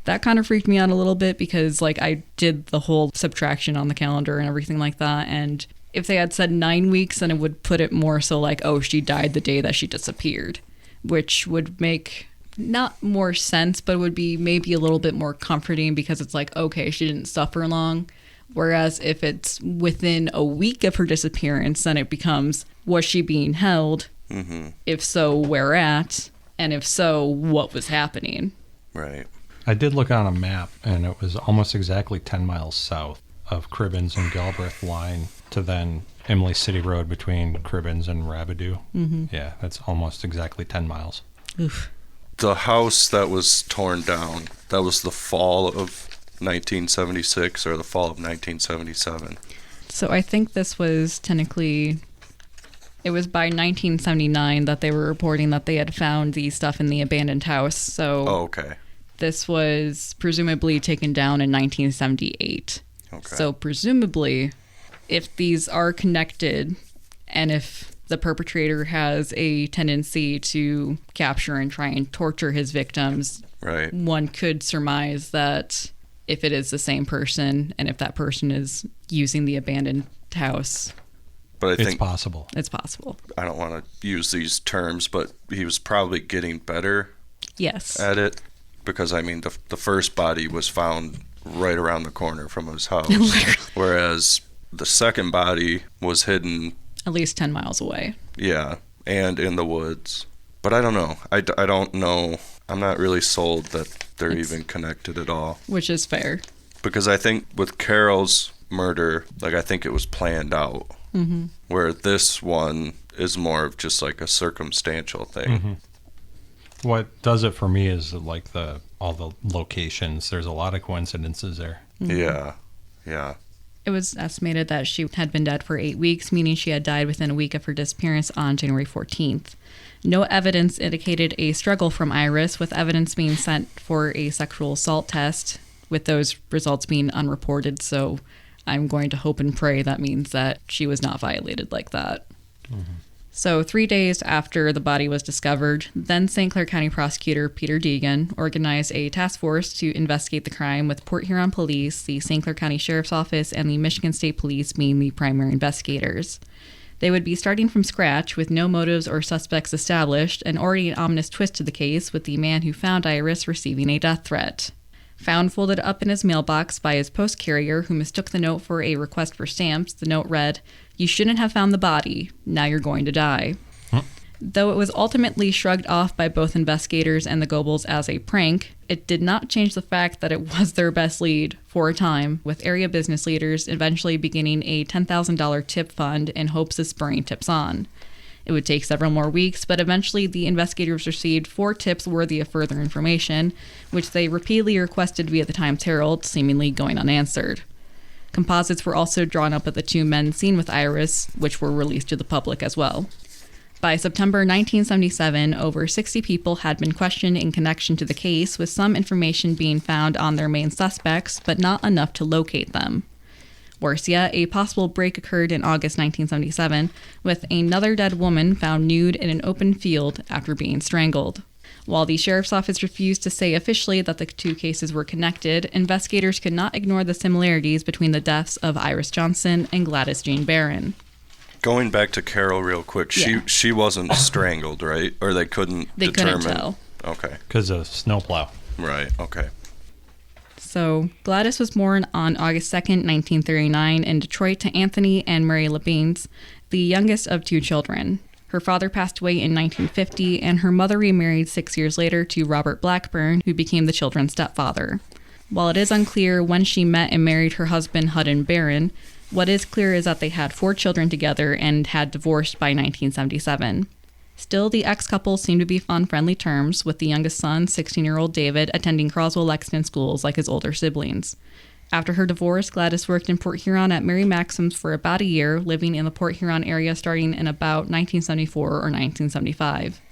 That kind of freaked me out a little bit because, like, I did the whole subtraction on the calendar and everything like that, and if they had said 9 weeks, then it would put it more so like, oh, she died the day that she disappeared, which would make not more sense, but it would be maybe a little bit more comforting because it's like, okay, she didn't suffer long. Whereas if it's within a week of her disappearance, then it becomes, was she being held? Mm-hmm. If so, where at? And if so, what was happening? Right. I did look on a map, and it was almost exactly 10 miles south of Cribbins and Galbraith line to then Emily City Road between Cribbins and Rabideau. Mm-hmm. Yeah, that's almost exactly 10 miles. Oof. The house that was torn down, that was the fall of 1976 or the fall of 1977. So I think this was technically, it was by 1979 that they were reporting that they had found the stuff in the abandoned house. So okay. This was presumably taken down in 1978. Okay. So presumably, if these are connected and if the perpetrator has a tendency to capture and try and torture his victims, right, one could surmise that if it is the same person and if that person is using the abandoned house, but I It's think possible. it's possible. I don't want to use these terms, but he was probably getting better Yes. at it because, I mean, the first body was found right around the corner from his house, whereas the second body was hidden, At least 10 miles away. yeah, and in the woods. But I don't know. I don't know. I'm not really sold that they're even connected at all. Which is fair. Because I think with Carol's murder, like, I think it was planned out. Mm-hmm. Where this one is more of just like a circumstantial thing. Mm-hmm. What does it for me is like all the locations. There's a lot of coincidences there. Yeah. Yeah. It was estimated that she had been dead for 8 weeks, meaning she had died within a week of her disappearance on January 14th. No evidence indicated a struggle from Iris, with evidence being sent for a sexual assault test, with those results being unreported. So I'm going to hope and pray that means that she was not violated like that. Mm-hmm. So 3 days after the body was discovered, then St. Clair County Prosecutor Peter Deegan organized a task force to investigate the crime, with Port Huron Police, the St. Clair County Sheriff's Office, and the Michigan State Police being the primary investigators. They would be starting from scratch, with no motives or suspects established, and already an ominous twist to the case, with the man who found Iris receiving a death threat. Found folded up in his mailbox by his post carrier, who mistook the note for a request for stamps, the note read, "You shouldn't have found the body. Now you're going to die." Huh? Though it was ultimately shrugged off by both investigators and the Goebels as a prank, it did not change the fact that it was their best lead for a time, with area business leaders eventually beginning a $10,000 tip fund in hopes of spurring tips on. It would take several more weeks, but eventually the investigators received 4 tips worthy of further information, which they repeatedly requested via the Times-Herald, seemingly going unanswered. Composites were also drawn up of the 2 men seen with Iris, which were released to the public as well. By September 1977, over 60 people had been questioned in connection to the case, with some information being found on their main suspects, but not enough to locate them. Worse yet, a possible break occurred in August 1977, with another dead woman found nude in an open field after being strangled. While the sheriff's office refused to say officially that the 2 cases were connected, investigators could not ignore the similarities between the deaths of Iris Johnston and Gladys Jean Barron. Going back to Carol real quick, she wasn't strangled, right? Or they couldn't determine? Couldn't tell. Okay. Because of snowplow. Right, okay. So, Gladys was born on August 2nd, 1939 in Detroit to Anthony and Mary Labines, the youngest of 2 children. Her father passed away in 1950, and her mother remarried 6 years later to Robert Blackburn, who became the children's stepfather. While it is unclear when she met and married her husband, Hudden Barron, what is clear is that they had 4 children together and had divorced by 1977. Still, the ex-couple seemed to be on friendly terms, with the youngest son, 16-year-old David, attending Croswell-Lexington schools like his older siblings. After her divorce, Gladys worked in Port Huron at Mary Maxim's for about a year, living in the Port Huron area starting in about 1974 or 1975.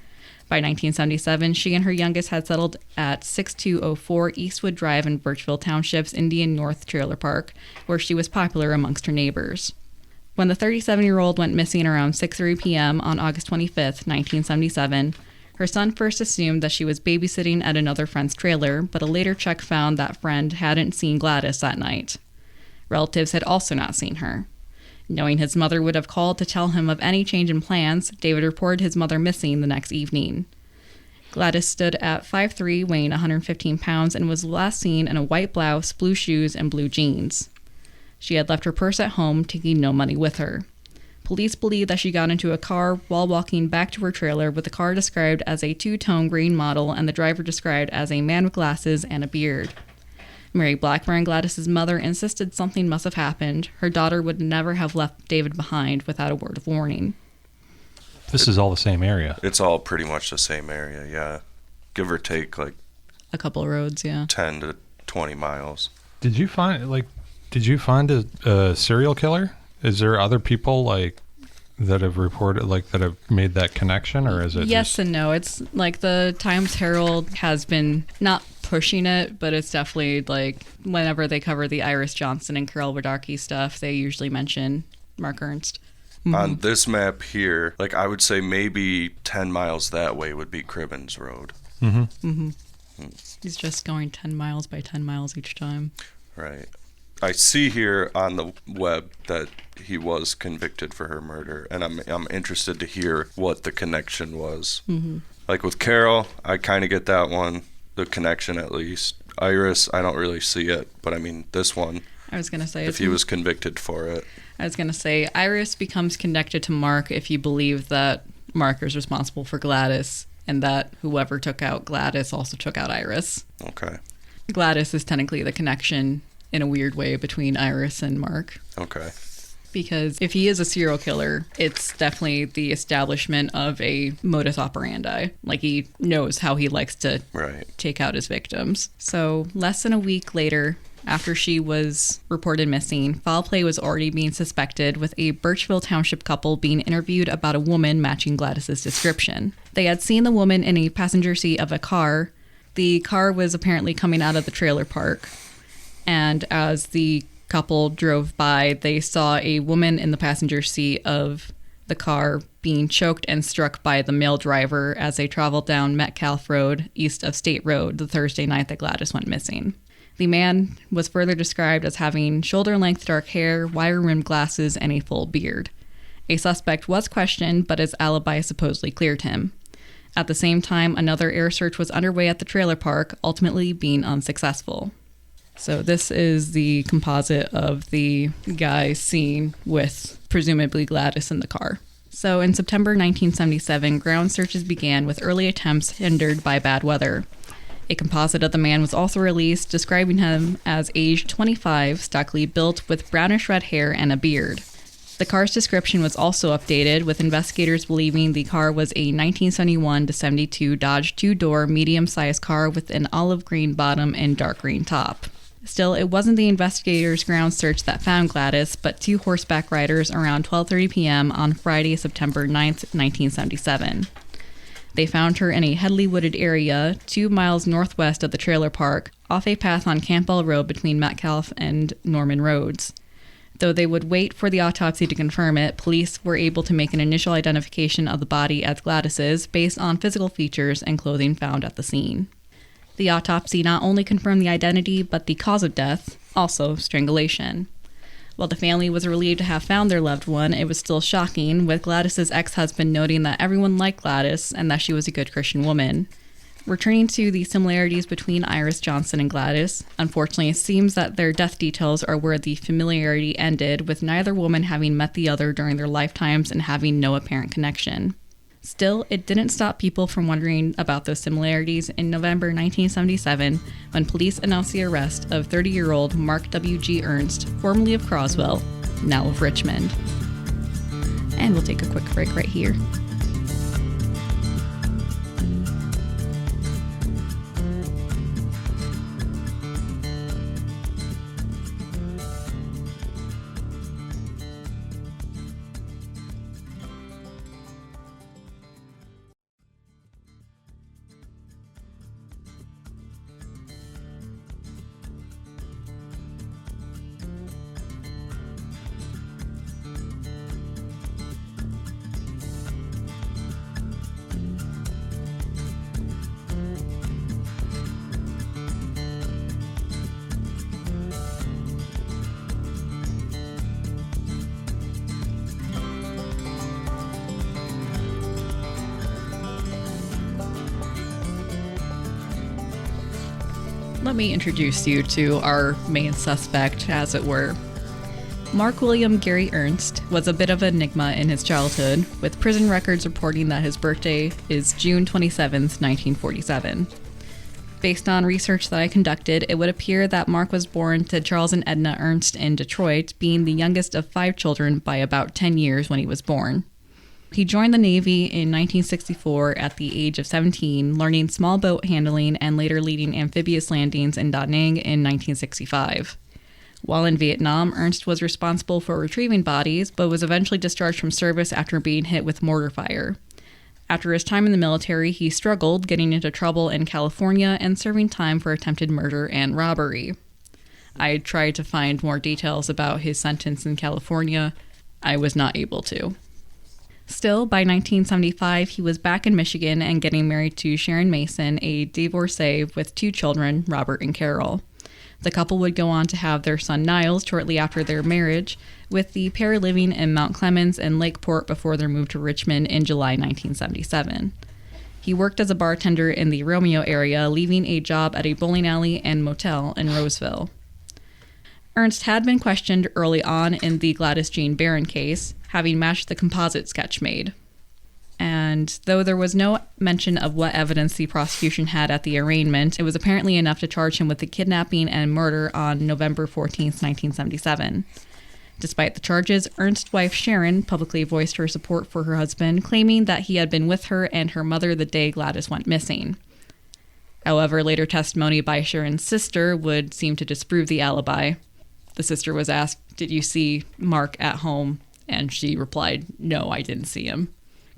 By 1977, she and her youngest had settled at 6204 Eastwood Drive in Birchville Township's Indian North Trailer Park, where she was popular amongst her neighbors. When the 37-year-old went missing around 6:30 p.m. on August 25, 1977, her son first assumed that she was babysitting at another friend's trailer, but a later check found that friend hadn't seen Gladys that night. Relatives had also not seen her. Knowing his mother would have called to tell him of any change in plans, David reported his mother missing the next evening. Gladys stood at 5'3", weighing 115 pounds, and was last seen in a white blouse, blue shoes, and blue jeans. She had left her purse at home, taking no money with her. Police believe that she got into a car while walking back to her trailer, with the car described as a 2-tone green model and the driver described as a man with glasses and a beard. Mary Blackburn, Gladys's mother, insisted something must have happened. Her daughter would never have left David behind without a word of warning. This is all the same area. It's all pretty much the same area, yeah. Give or take like a couple of roads, yeah. 10 to 20 miles. Did you find a serial killer? Is there other people that have reported, that have made that connection, or is it yes and no? It's like the Times-Herald has been not pushing it, but it's definitely whenever they cover the Iris Johnston and Carol Wudarcki stuff, they usually mention Mark Ernst. Mm-hmm. On this map here, I would say maybe 10 miles that way would be Cribbins Road. Mm-hmm. Mm-hmm. He's just going 10 miles by 10 miles each time. Right. I see here on the web that he was convicted for her murder, and I'm interested to hear what the connection was. Mm-hmm. With Carol, I kind of get that one, the connection at least. Iris, I don't really see it, but this one, I was going to say, if he was convicted for it. I was going to say, Iris becomes connected to Mark if you believe that Mark is responsible for Gladys, and that whoever took out Gladys also took out Iris. Okay. Gladys is technically the connection in a weird way between Iris and Mark. Okay. Because if he is a serial killer, it's definitely the establishment of a modus operandi. He knows how he likes to take out his victims. So less than a week later, after she was reported missing, foul play was already being suspected, with a Birchville Township couple being interviewed about a woman matching Gladys's description. They had seen the woman in a passenger seat of a car. The car was apparently coming out of the trailer park. And as the couple drove by, they saw a woman in the passenger seat of the car being choked and struck by the male driver as they traveled down Metcalfe Road east of State Road the Thursday night that Gladys went missing. The man was further described as having shoulder-length dark hair, wire-rimmed glasses, and a full beard. A suspect was questioned, but his alibi supposedly cleared him. At the same time, another air search was underway at the trailer park, ultimately being unsuccessful. So this is the composite of the guy seen with presumably Gladys in the car. So in September 1977, ground searches began with early attempts hindered by bad weather. A composite of the man was also released, describing him as aged 25, stockily built with brownish red hair and a beard. The car's description was also updated, with investigators believing the car was a 1971-72 Dodge two-door medium-sized car with an olive green bottom and dark green top. Still, it wasn't the investigators' ground search that found Gladys, but two horseback riders around 12:30 p.m. on Friday, September 9th, 1977. They found her in a heavily wooded area 2 miles northwest of the trailer park, off a path on Campbell Road between Metcalf and Norman Roads. Though they would wait for the autopsy to confirm it, police were able to make an initial identification of the body as Gladys's based on physical features and clothing found at the scene. The autopsy not only confirmed the identity, but the cause of death, also strangulation. While the family was relieved to have found their loved one, it was still shocking, with Gladys's ex-husband noting that everyone liked Gladys and that she was a good Christian woman. Returning to the similarities between Iris Johnston and Gladys, unfortunately it seems that their death details are where the familiarity ended, with neither woman having met the other during their lifetimes and having no apparent connection. Still, it didn't stop people from wondering about those similarities in November 1977, when police announced the arrest of 30-year-old Mark W.G. Ernst, formerly of Croswell, now of Richmond. And we'll take a quick break right here. Let me introduce you to our main suspect, as it were. Mark William Gary Ernst was a bit of an enigma in his childhood, with prison records reporting that his birthday is June 27th, 1947. Based on research that I conducted, it would appear that Mark was born to Charles and Edna Ernst in Detroit, being the youngest of 5 children by about 10 years when he was born. He joined the Navy in 1964 at the age of 17, learning small boat handling and later leading amphibious landings in Da Nang in 1965. While in Vietnam, Ernst was responsible for retrieving bodies, but was eventually discharged from service after being hit with mortar fire. After his time in the military, he struggled, getting into trouble in California and serving time for attempted murder and robbery. I tried to find more details about his sentence in California. I was not able to. Still, by 1975, he was back in Michigan and getting married to Sharon Mason, a divorcee with 2 children, Robert and Carol. The couple would go on to have their son Niles shortly after their marriage, with the pair living in Mount Clemens and Lakeport before their move to Richmond in July 1977. He worked as a bartender in the Romeo area, leaving a job at a bowling alley and motel in Roseville. Ernst had been questioned early on in the Gladys Jean Barron case, having matched the composite sketch made. And though there was no mention of what evidence the prosecution had at the arraignment, it was apparently enough to charge him with the kidnapping and murder on November 14, 1977. Despite the charges, Ernst's wife Sharon publicly voiced her support for her husband, claiming that he had been with her and her mother the day Gladys went missing. However, later testimony by Sharon's sister would seem to disprove the alibi. The sister was asked, "Did you see Mark at home?" And she replied, "No, I didn't see him."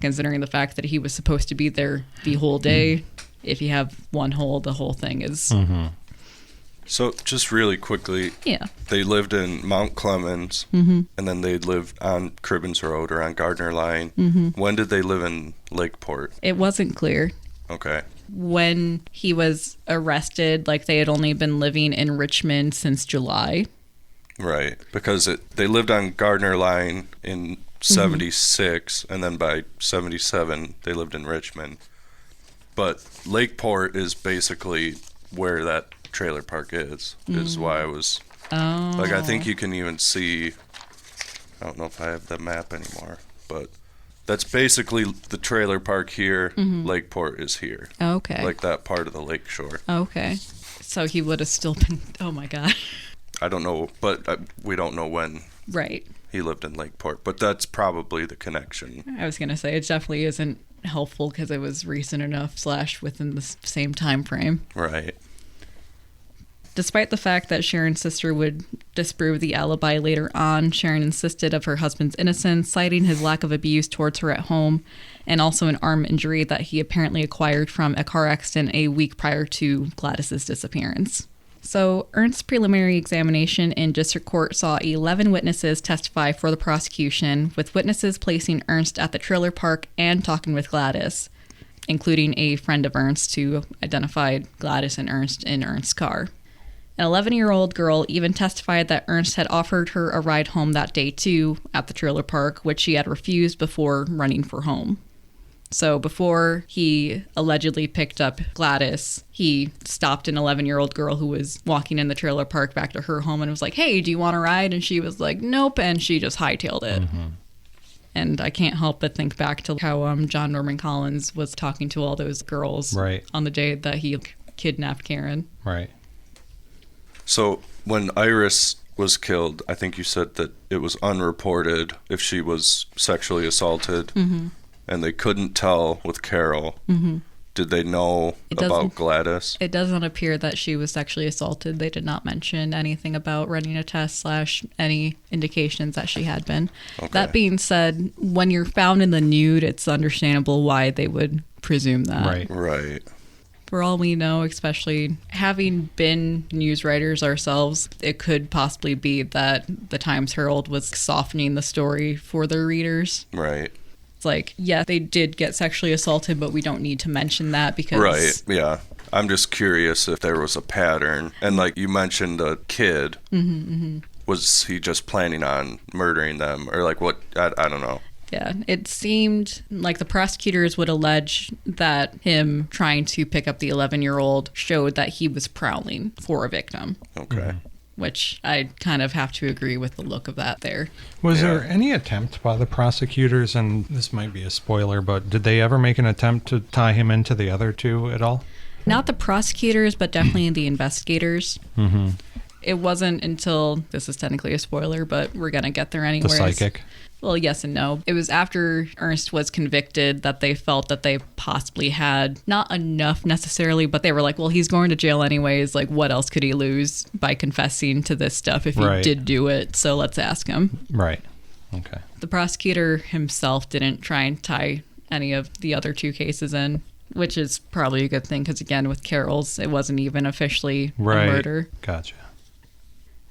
Considering the fact that he was supposed to be there the whole day, if you have one hole, the whole thing is... Mm-hmm. So just really quickly, they lived in Mount Clemens, and then they lived on Cribbins Road or on Gardner Line. When did they live in Lakeport? It wasn't clear. Okay. When he was arrested, like they had only been living in Richmond since July. Right, because they lived on Gardner Line in 76, and then by 77 they lived in Richmond. But Lakeport is basically where that trailer park is why I was... Oh. Like, I think you can even see... I don't know if I have the map anymore, but That's basically the trailer park here. Lakeport is here. Okay. Like that part of the lake shore. Okay. So he would have still been, oh my God. I don't know, but we don't know when Right. he lived in Lakeport, but that's probably the connection. I was going to say, it definitely isn't helpful because it was recent enough / within the same time frame. Right. Despite the fact that Sharon's sister would disprove the alibi later on, Sharon insisted of her husband's innocence, citing his lack of abuse towards her at home and also an arm injury that he apparently acquired from a car accident a week prior to Gladys's disappearance. So Ernst's preliminary examination in district court saw 11 witnesses testify for the prosecution, with witnesses placing Ernst at the trailer park and talking with Gladys, including a friend of Ernst who identified Gladys and Ernst in Ernst's car. An 11-year-old girl even testified that Ernst had offered her a ride home that day too at the trailer park, which she had refused before running for home. So before he allegedly picked up Gladys, he stopped an 11-year-old girl who was walking in the trailer park back to her home and was like, "Hey, do you want a ride?" And she was like, "Nope," and she just hightailed it. And I can't help but think back to how John Norman Collins was talking to all those girls on the day that he kidnapped Karen. Right. So when Iris was killed, I think you said that it was unreported if she was sexually assaulted, and they couldn't tell with Carol. Did they know about Gladys? It doesn't appear that she was sexually assaulted. They did not mention anything about running a test / any indications that she had been. Okay. That being said, when you're found in the nude, it's understandable why they would presume that. Right. For all we know, especially having been news writers ourselves, it could possibly be that the Times Herald was softening the story for their readers. Right. It's like, yeah, they did get sexually assaulted, but we don't need to mention that because... Right, yeah. I'm just curious if there was a pattern. And like you mentioned a kid, was he just planning on murdering them? Or like what? I don't know. Yeah, it seemed like the prosecutors would allege that him trying to pick up the 11-year-old showed that he was prowling for a victim. Okay. Which I kind of have to agree with the look of that there. Was there any attempt by the prosecutors, and this might be a spoiler, but did they ever make an attempt to tie him into the other two at all? Not the prosecutors, but definitely the investigators. It wasn't until, this is technically a spoiler, but we're going to get there anyways. The psychic? Well, yes and no. It was after Ernst was convicted that they felt that they possibly had not enough necessarily, but they were like, well, he's going to jail anyways. Like, what else could he lose by confessing to this stuff if he did do it? So let's ask him. Right. Okay. The prosecutor himself didn't try and tie any of the other two cases in, which is probably a good thing because, again, with Carol's, it wasn't even officially a murder. Gotcha.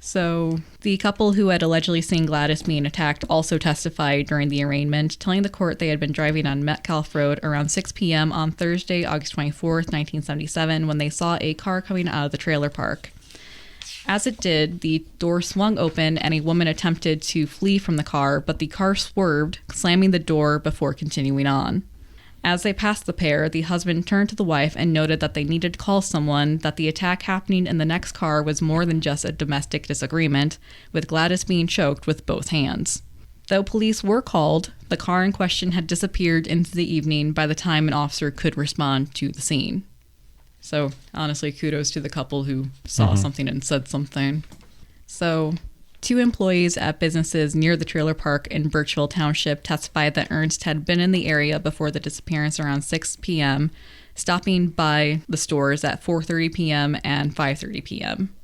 So the couple who had allegedly seen Gladys being attacked also testified during the arraignment, telling the court they had been driving on Metcalfe Road around 6 p.m. on Thursday, August 24th, 1977, when they saw a car coming out of the trailer park. As it did, the door swung open and a woman attempted to flee from the car, but the car swerved, slamming the door before continuing on. As they passed the pair, the husband turned to the wife and noted that they needed to call someone, that the attack happening in the next car was more than just a domestic disagreement, with Gladys being choked with both hands. Though police were called, the car in question had disappeared into the evening by the time an officer could respond to the scene. So, honestly, kudos to the couple who saw something and said something. So... 2 employees at businesses near the trailer park in Birchville Township testified that Ernst had been in the area before the disappearance around 6 p.m., stopping by the stores at 4:30 p.m. and 5:30 p.m.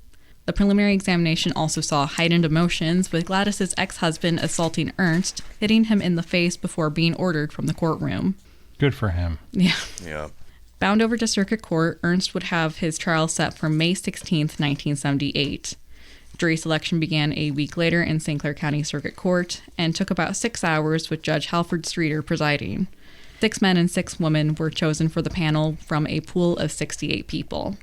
The preliminary examination also saw heightened emotions, with Gladys's ex-husband assaulting Ernst, hitting him in the face before being ordered from the courtroom. Good for him. Yeah. Bound over to circuit court, Ernst would have his trial set for May 16th, 1978. Jury selection began a week later in St. Clair County Circuit Court and took about 6 hours with Judge Halford Streeter presiding. 6 men and 6 women were chosen for the panel from a pool of 68 people.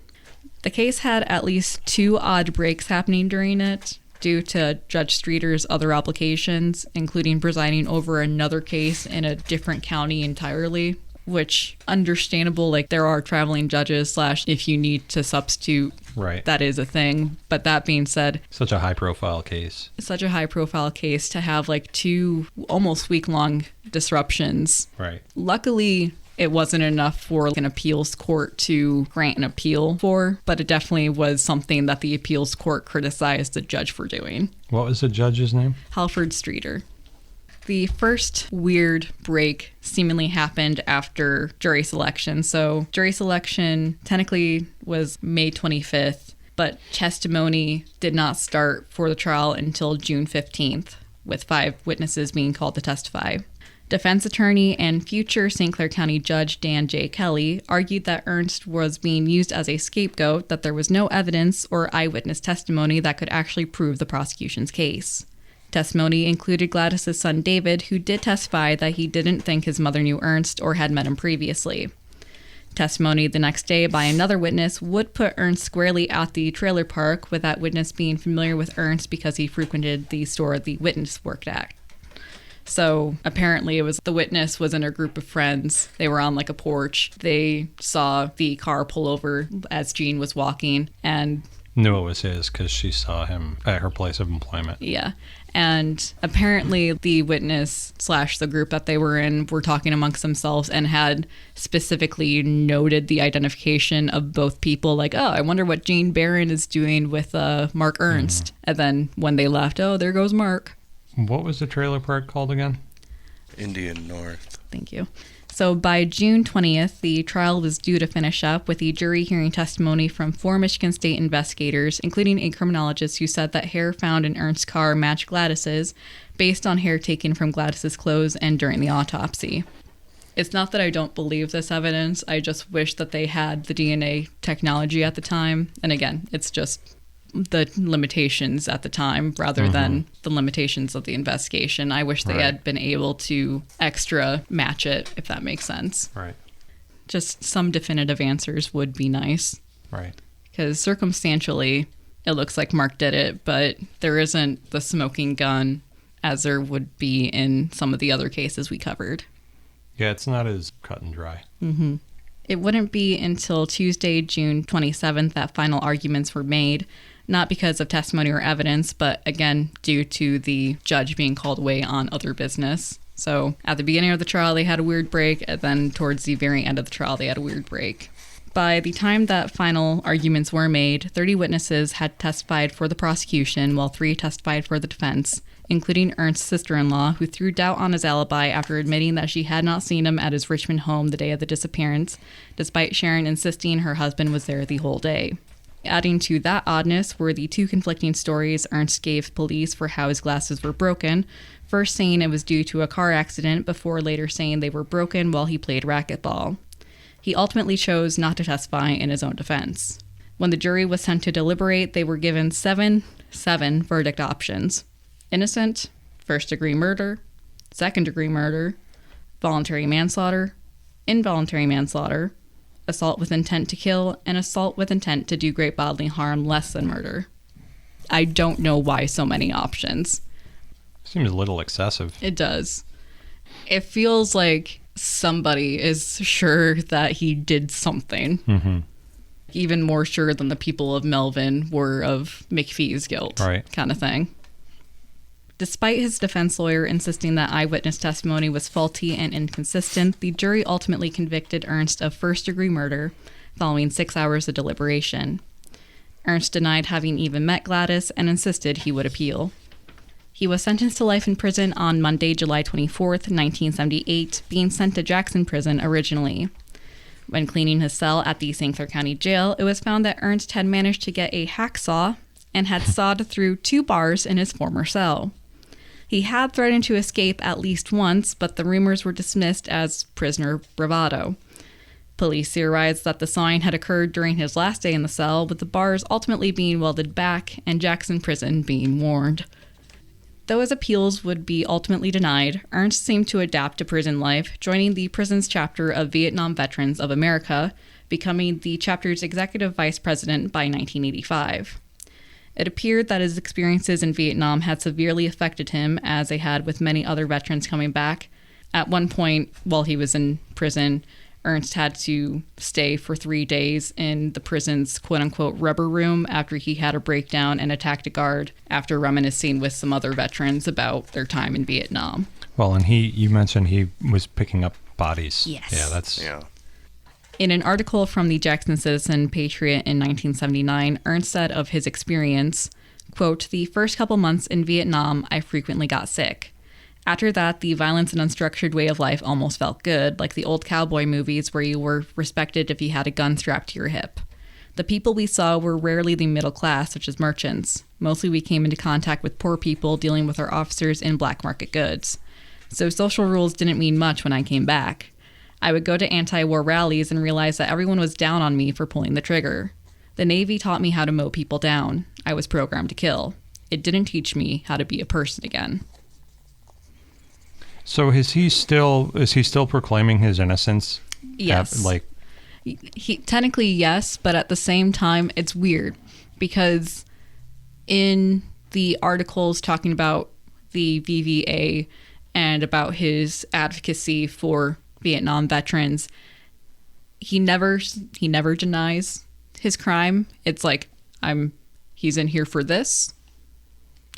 The case had at least 2 odd breaks happening during it due to Judge Streeter's other obligations, including presiding over another case in a different county entirely. which understandable, like there are traveling judges / if you need to substitute, Right. that is a thing. But that being said, Such a high profile case. such a high profile case to have like 2 almost week-long disruptions. Right. Luckily, it wasn't enough for an appeals court to grant an appeal for, but it definitely was something that the appeals court criticized the judge for doing. What was the judge's name? Halford Streeter. The first weird break seemingly happened after jury selection. So jury selection technically was May 25th, but testimony did not start for the trial until June 15th, with 5 witnesses being called to testify. Defense attorney and future St. Clair County Judge Dan J. Kelly argued that Ernst was being used as a scapegoat, that there was no evidence or eyewitness testimony that could actually prove the prosecution's case. Testimony included Gladys' son David, who did testify that he didn't think his mother knew Ernst or had met him previously. Testimony the next day by another witness would put Ernst squarely at the trailer park, with that witness being familiar with Ernst because he frequented the store the witness worked at. So apparently it was the witness was in a group of friends. They were on like a porch. They saw the car pull over as Jean was walking and Knew it was his because she saw him at her place of employment. yeah. And apparently the witness / the group that they were in were talking amongst themselves and had specifically noted the identification of both people. Like, oh, I wonder what Jane Barron is doing with Mark Ernst. And then when they left, oh, there goes Mark. What was the trailer park called again? Indian North. Thank you. So by June 20th, the trial was due to finish up, with the jury hearing testimony from 4 Michigan State investigators, including a criminologist who said that hair found in Ernst's car matched Gladys's, based on hair taken from Gladys's clothes and during the autopsy. It's not that I don't believe this evidence, I just wish that they had the DNA technology at the time. And again, it's just the limitations at the time rather than the limitations of the investigation. I wish they had been able to extra match it, if that makes sense. Right. Just some definitive answers would be nice. Right. Because circumstantially, it looks like Mark did it, but there isn't the smoking gun as there would be in some of the other cases we covered. Yeah, it's not as cut and dry. Mm-hmm. It wouldn't be until Tuesday, June 27th, that final arguments were made, not because of testimony or evidence, but again, due to the judge being called away on other business. So at the beginning of the trial, they had a weird break, and then towards the very end of the trial, they had a weird break. By the time that final arguments were made, 30 witnesses had testified for the prosecution, while 3 testified for the defense, including Ernst's sister-in-law, who threw doubt on his alibi after admitting that she had not seen him at his Richmond home the day of the disappearance, despite Sharon insisting her husband was there the whole day. Adding to that oddness were the 2 conflicting stories Ernst gave police for how his glasses were broken, first saying it was due to a car accident before later saying they were broken while he played racquetball. He ultimately chose not to testify in his own defense. When the jury was sent to deliberate, they were given seven verdict options: innocent, first-degree murder, second-degree murder, voluntary manslaughter, involuntary manslaughter, assault with intent to kill, and assault with intent to do great bodily harm less than murder. I don't know why so many options. Seems a little excessive. It does. It feels like somebody is sure that he did something. Mm-hmm. Even more sure than the people of Melvin were of McPhee's guilt, Right. kind of thing. Despite his defense lawyer insisting that eyewitness testimony was faulty and inconsistent, the jury ultimately convicted Ernst of first-degree murder following 6 hours of deliberation. Ernst denied having even met Gladys and insisted he would appeal. He was sentenced to life in prison on Monday, July 24th, 1978, being sent to Jackson Prison originally. When cleaning his cell at the St. Clair County Jail, it was found that Ernst had managed to get a hacksaw and had sawed through 2 bars in his former cell. He had threatened to escape at least once, but the rumors were dismissed as prisoner bravado. Police theorized that the sawing had occurred during his last day in the cell, with the bars ultimately being welded back and Jackson Prison being warned. Though his appeals would be ultimately denied, Ernst seemed to adapt to prison life, joining the prison's chapter of Vietnam Veterans of America, becoming the chapter's executive vice president by 1985. It appeared that his experiences in Vietnam had severely affected him, as they had with many other veterans coming back, At one point, while he was in prison, Ernst had to stay for 3 days in the prison's quote-unquote rubber room after he had a breakdown and attacked a guard after reminiscing with some other veterans about their time in Vietnam. Well, and you mentioned he was picking up bodies. Yes. Yeah. In an article from the Jackson Citizen Patriot in 1979, Ernst said of his experience, quote, "The first couple months in Vietnam, I frequently got sick. After that, the violence and unstructured way of life almost felt good, like the old cowboy movies where you were respected if you had a gun strapped to your hip. The people we saw were rarely the middle class, such as merchants. Mostly we came into contact with poor people dealing with our officers in black market goods. So social rules didn't mean much when I came back. I would go to anti-war rallies and realize that everyone was down on me for pulling the trigger. The Navy taught me how to mow people down. I was programmed to kill. It didn't teach me how to be a person again." So is he still proclaiming his innocence? Yes. He technically yes, but at the same time it's weird because in the articles talking about the VVA and about his advocacy for Vietnam veterans, he never denies his crime. It's like he's in here for this.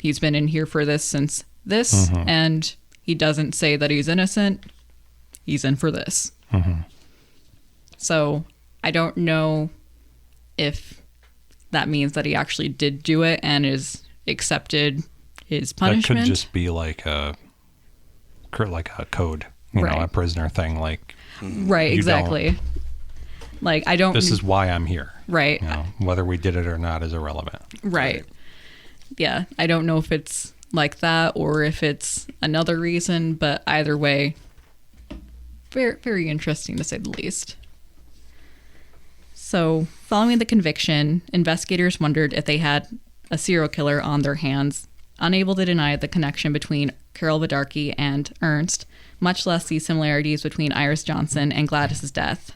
He's been in here for this since this, and he doesn't say that he's innocent. He's in for this. So I don't know if that means that he actually did do it and is accepted his punishment. That could just be like a code, a prisoner thing. Like, right, exactly. Like, I don't. This is why I'm here. Right. Whether we did it or not is irrelevant. Right. Yeah, I don't know if it's like that or if it's another reason, but either way, very, very interesting to say the least. So, following the conviction, investigators wondered if they had a serial killer on their hands, unable to deny the connection between Carol Wudarcki and Ernst, much less the similarities between Iris Johnston and Gladys's death.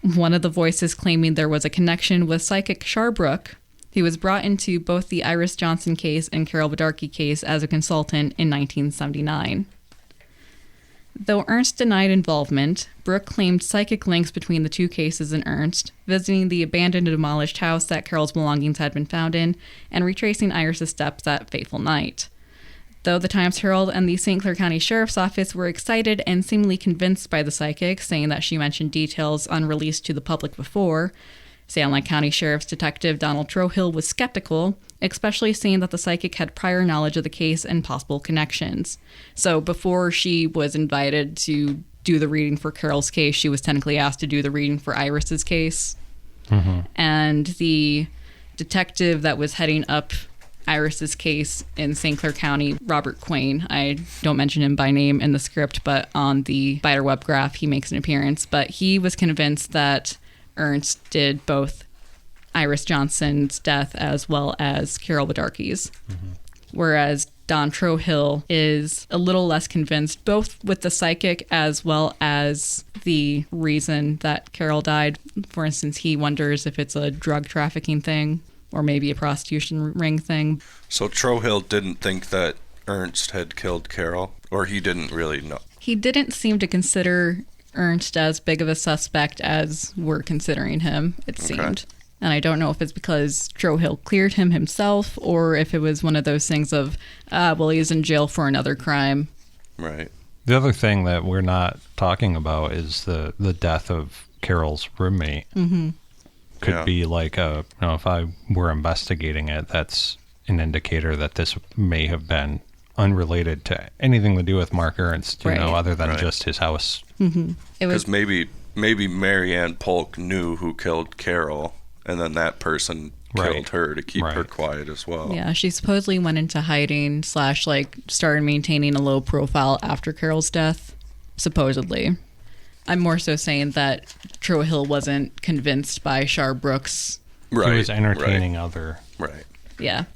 One of the voices claiming there was a connection was psychic Sharbrook, who was brought into both the Iris Johnston case and Carol Wudarcki case as a consultant in 1979. Though Ernst denied involvement, Brooke claimed psychic links between the two cases and Ernst, visiting the abandoned and demolished house that Carol's belongings had been found in, and retracing Iris's steps that fateful night. Though the Times-Herald and the St. Clair County Sheriff's Office were excited and seemingly convinced by the psychic, saying that she mentioned details unreleased to the public before, Salem County Sheriff's Detective Donald Trohill was skeptical, especially seeing that the psychic had prior knowledge of the case and possible connections. So before she was invited to do the reading for Carol's case, she was technically asked to do the reading for Iris's case. And the detective that was heading up Iris's case in St. Clair County, Robert Quain, I don't mention him by name in the script, but on the Spider Web graph he makes an appearance, but he was convinced that Ernst did both Iris Johnston's death as well as Carol Wudarcki's. Whereas Don Trohill is a little less convinced, both with the psychic as well as the reason that Carol died. For instance, he wonders if it's a drug trafficking thing or maybe a prostitution ring thing. So Trohill didn't think that Ernst had killed Carol, or he didn't really know? He didn't seem to consider Ernst as big of a suspect as we're considering him, it seemed. And I don't know if it's because Trohill cleared him himself or if it was one of those things of, well, he's in jail for another crime. Right. The other thing that we're not talking about is the death of Carol's roommate. Could be like if I were investigating it, that's an indicator that this may have been unrelated to anything to do with Mark Ernst, other than just his house. Because maybe Marianne Polk knew who killed Carol, and then that person killed her to keep her quiet as well. Yeah, she supposedly went into hiding / started maintaining a low profile after Carol's death, supposedly. I'm more so saying that Trohill wasn't convinced by Sharbrook's. He was entertaining other. Right. Yeah.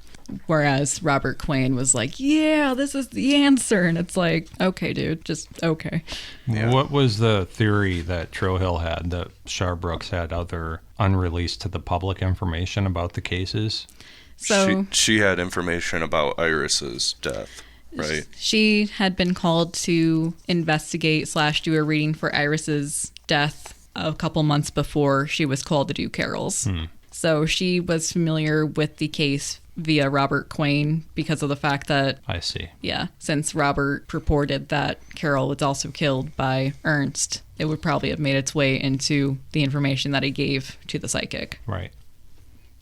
Whereas Robert Quain was like, yeah, this is the answer. And it's like, okay, dude, just okay. Yeah. What was the theory that Trohill had, that Sharbrooks had other unreleased to the public information about the cases? So she had information about Iris's death. Right. She had been called to investigate / do a reading for Iris's death a couple months before she was called to do Carol's. So she was familiar with the case via Robert Quain because of the fact that... I see. Yeah, since Robert purported that Carol was also killed by Ernst, it would probably have made its way into the information that he gave to the psychic. Right.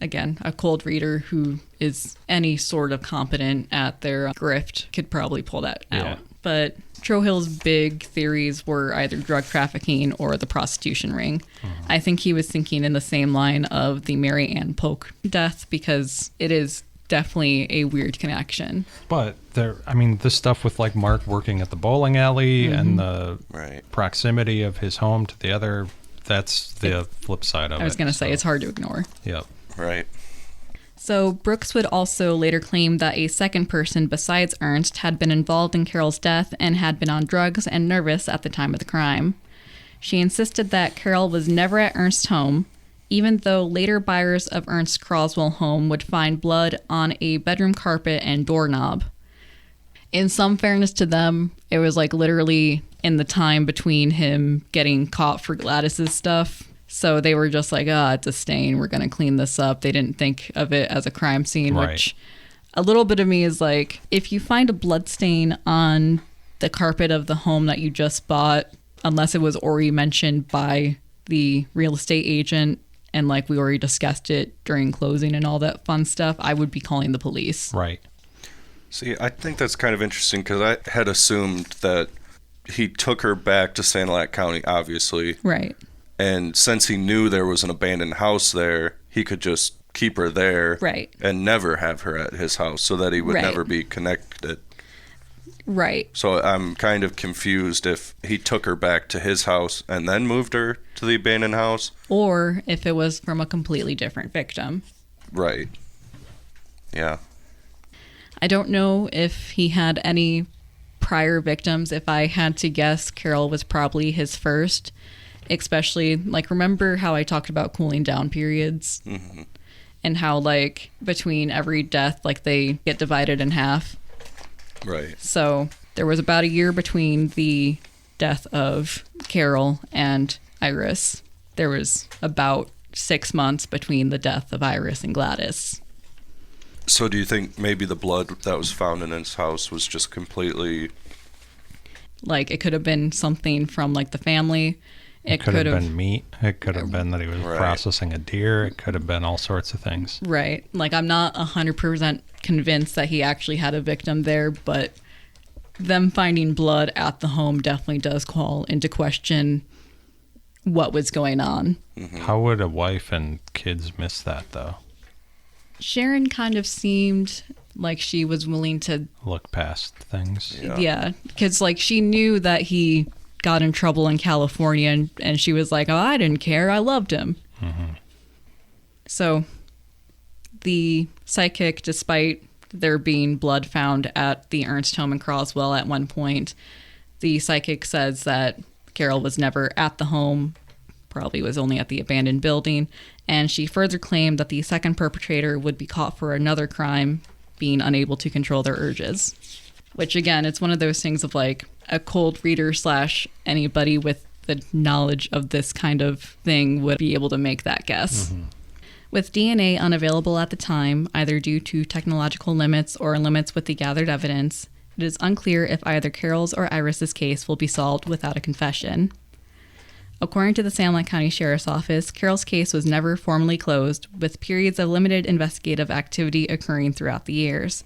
Again, a cold reader who is any sort of competent at their grift could probably pull that out. But Trohill's big theories were either drug trafficking or the prostitution ring. I think he was thinking in the same line of the Mary Ann Polk death because it is definitely a weird connection. But the stuff with like Mark working at the bowling alley and the proximity of his home to the other, that's the flip side of it. I was going to say, it's hard to ignore. Yep. Right. So Brooks would also later claim that a second person besides Ernst had been involved in Carol's death and had been on drugs and nervous at the time of the crime. She insisted that Carol was never at Ernst's home, even though later buyers of Ernst's Croswell home would find blood on a bedroom carpet and doorknob. In some fairness to them, it was like literally in the time between him getting caught for Gladys's stuff. So they were just like, it's a stain. We're going to clean this up. They didn't think of it as a crime scene, which a little bit of me is like, if you find a blood stain on the carpet of the home that you just bought, unless it was already mentioned by the real estate agent, and like we already discussed it during closing and all that fun stuff, I would be calling the police. Right. See, I think that's kind of interesting because I had assumed that he took her back to Sanilac County, obviously. Right. And since he knew there was an abandoned house there, he could just keep her there. Right. And never have her at his house so that he would never be connected. Right. So I'm kind of confused if he took her back to his house and then moved her to the abandoned house. Or if it was from a completely different victim. Right. Yeah. I don't know if he had any prior victims. If I had to guess, Carol was probably his first. Especially, like, remember how I talked about cooling down periods? Mm-hmm. And how, like, between every death, like, they get divided in half? Right. So there was about a year between the death of Carol and Iris. There was about 6 months between the death of Iris and Gladys. So do you think maybe the blood that was found in his house was just completely... Like, it could have been something from, like, the family. It could have been meat. It could have been that he was processing a deer. It could have been all sorts of things. Right. Like, I'm not 100% convinced that he actually had a victim there, but them finding blood at the home definitely does call into question what was going on. Mm-hmm. How would a wife and kids miss that, though? Sharon kind of seemed like she was willing to... look past things. Yeah. Because, like, she knew that he... got in trouble in California, and she was like, I didn't care, I loved him. Mm-hmm. So the psychic, despite there being blood found at the Ernst home in Croswell at one point, the psychic says that Carol was never at the home, probably was only at the abandoned building, and she further claimed that the second perpetrator would be caught for another crime, being unable to control their urges. Which, again, it's one of those things of, like, a cold reader / anybody with the knowledge of this kind of thing would be able to make that guess. Mm-hmm. With DNA unavailable at the time, either due to technological limits or limits with the gathered evidence, it is unclear if either Carol's or Iris's case will be solved without a confession. According to the Sanilac County Sheriff's Office, Carol's case was never formally closed, with periods of limited investigative activity occurring throughout the years.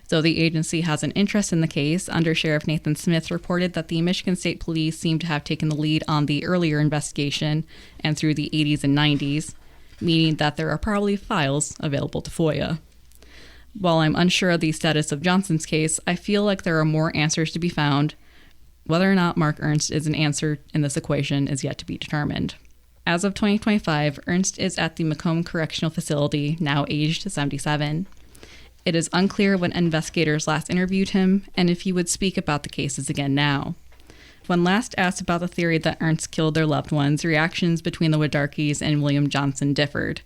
Though the agency has an interest in the case, Under Sheriff Nathan Smith reported that the Michigan State Police seemed to have taken the lead on the earlier investigation and through the 80s and 90s, meaning that there are probably files available to FOIA. While I'm unsure of the status of Johnston's case, I feel like there are more answers to be found. Whether or not Mark Ernst is an answer in this equation is yet to be determined. As of 2025, Ernst is at the Macomb Correctional Facility, now aged 77. It is unclear when investigators last interviewed him and if he would speak about the cases again now. When last asked about the theory that Ernst killed their loved ones, reactions between the Wudarckis and William Johnston differed.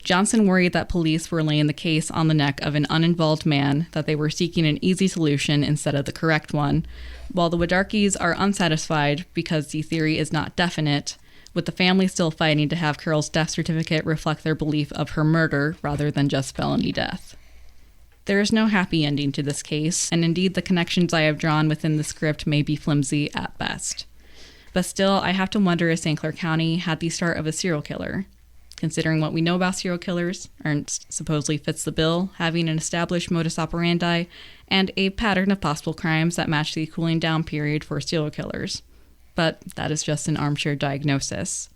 Johnston worried that police were laying the case on the neck of an uninvolved man, that they were seeking an easy solution instead of the correct one, while the Wudarckis are unsatisfied because the theory is not definite, with the family still fighting to have Carol's death certificate reflect their belief of her murder rather than just felony death. There is no happy ending to this case, and indeed the connections I have drawn within the script may be flimsy at best. But still, I have to wonder if St. Clair County had the start of a serial killer. Considering what we know about serial killers, Ernst supposedly fits the bill, having an established modus operandi and a pattern of possible crimes that match the cooling down period for serial killers. But that is just an armchair diagnosis.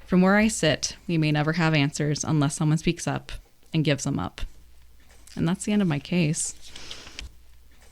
From where I sit, we may never have answers unless someone speaks up and gives them up. And that's the end of my case.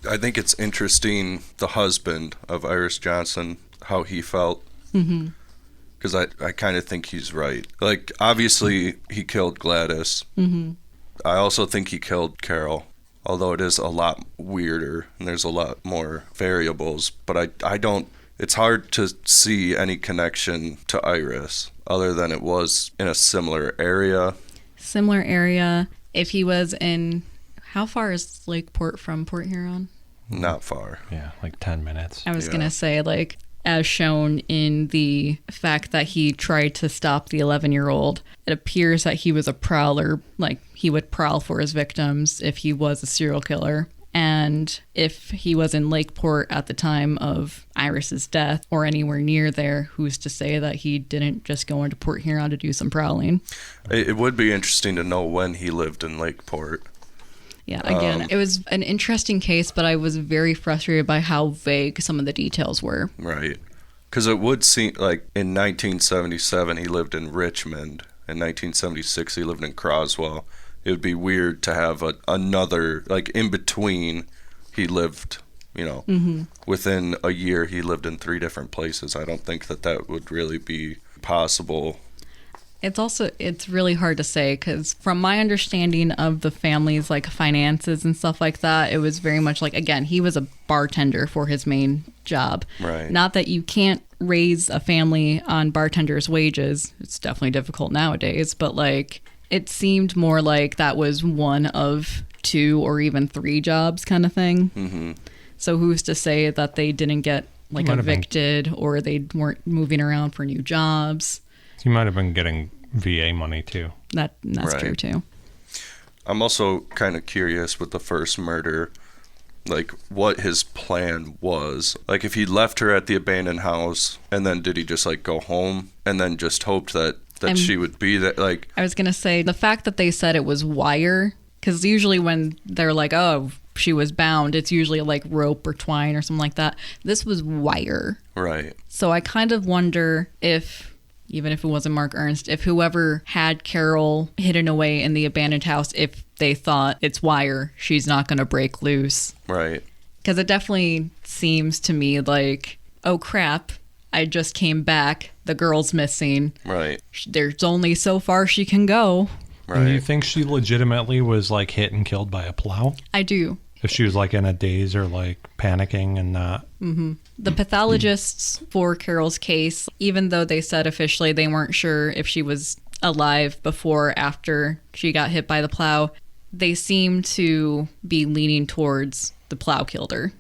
I think it's interesting, the husband of Iris Johnston, how he felt. Because I kind of think he's right. Like, obviously, he killed Gladys. I also think he killed Carol, although it is a lot weirder and there's a lot more variables. But I don't, it's hard to see any connection to Iris other than it was in a similar area. Similar area. If he was in, how far is Lakeport from Port Huron? Not far. Yeah, like 10 minutes. I was going to say, like, as shown in the fact that he tried to stop the 11-year-old, it appears that he was a prowler. Like, he would prowl for his victims if he was a serial killer. And if he was in Lakeport at the time of Iris's death or anywhere near there, who's to say that he didn't just go into Port Huron to do some prowling? It would be interesting to know when he lived in Lakeport. Yeah, again, it was an interesting case, but I was very frustrated by how vague some of the details were. Right. Because it would seem like in 1977 he lived in Richmond. In 1976 he lived in Croswell. It would be weird to have another, like, in between he lived, you know, within a year he lived in 3 different places. I don't think that would really be possible. It's really hard to say, because from my understanding of the family's, like, finances and stuff like that, it was very much like, again, he was a bartender for his main job. Right. Not that you can't raise a family on bartenders' wages. It's definitely difficult nowadays, but, like, it seemed more like that was one of 2 or even 3 jobs kind of thing. So who's to say that they didn't get, like, evicted or they weren't moving around for new jobs? He might have been getting VA money too. That's right. True too. I'm also kind of curious with the first murder, like, what his plan was. Like, if he left her at the abandoned house and then did he just, like, go home and then just hoped that she would be there? Like, I was gonna say, the fact that they said it was wire, because usually when they're like, oh, she was bound, it's usually like rope or twine or something like that. This was wire. right. So I kind of wonder if, even if it wasn't Mark Ernst, if whoever had Carol hidden away in the abandoned house, if they thought it's wire, she's not going to break loose. Right. Because it definitely seems to me like, oh crap, I just came back, the girl's missing. Right. There's only so far she can go. Right. And do you think she legitimately was, like, hit and killed by a plow? I do. If she was, like, in a daze or, like, panicking and not... The pathologists for Carol's case, even though they said officially they weren't sure if she was alive before or after she got hit by the plow, they seem to be leaning towards the plow killed her.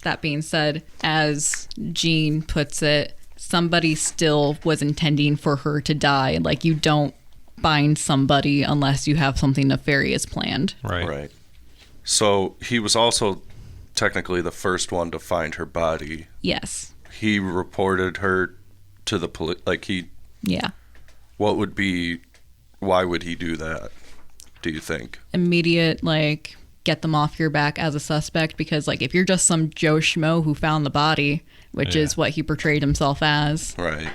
That being said, as Jean puts it, somebody still was intending for her to die. Like, you don't bind somebody unless you have something nefarious planned. Right. So he was also technically the first one to find her body. Yes. He reported her to the police. Like, Yeah. why would he do that, do you think? Immediate, like, get them off your back as a suspect, because, like, if you're just some Joe Schmo who found the body, which is what he portrayed himself as. Right.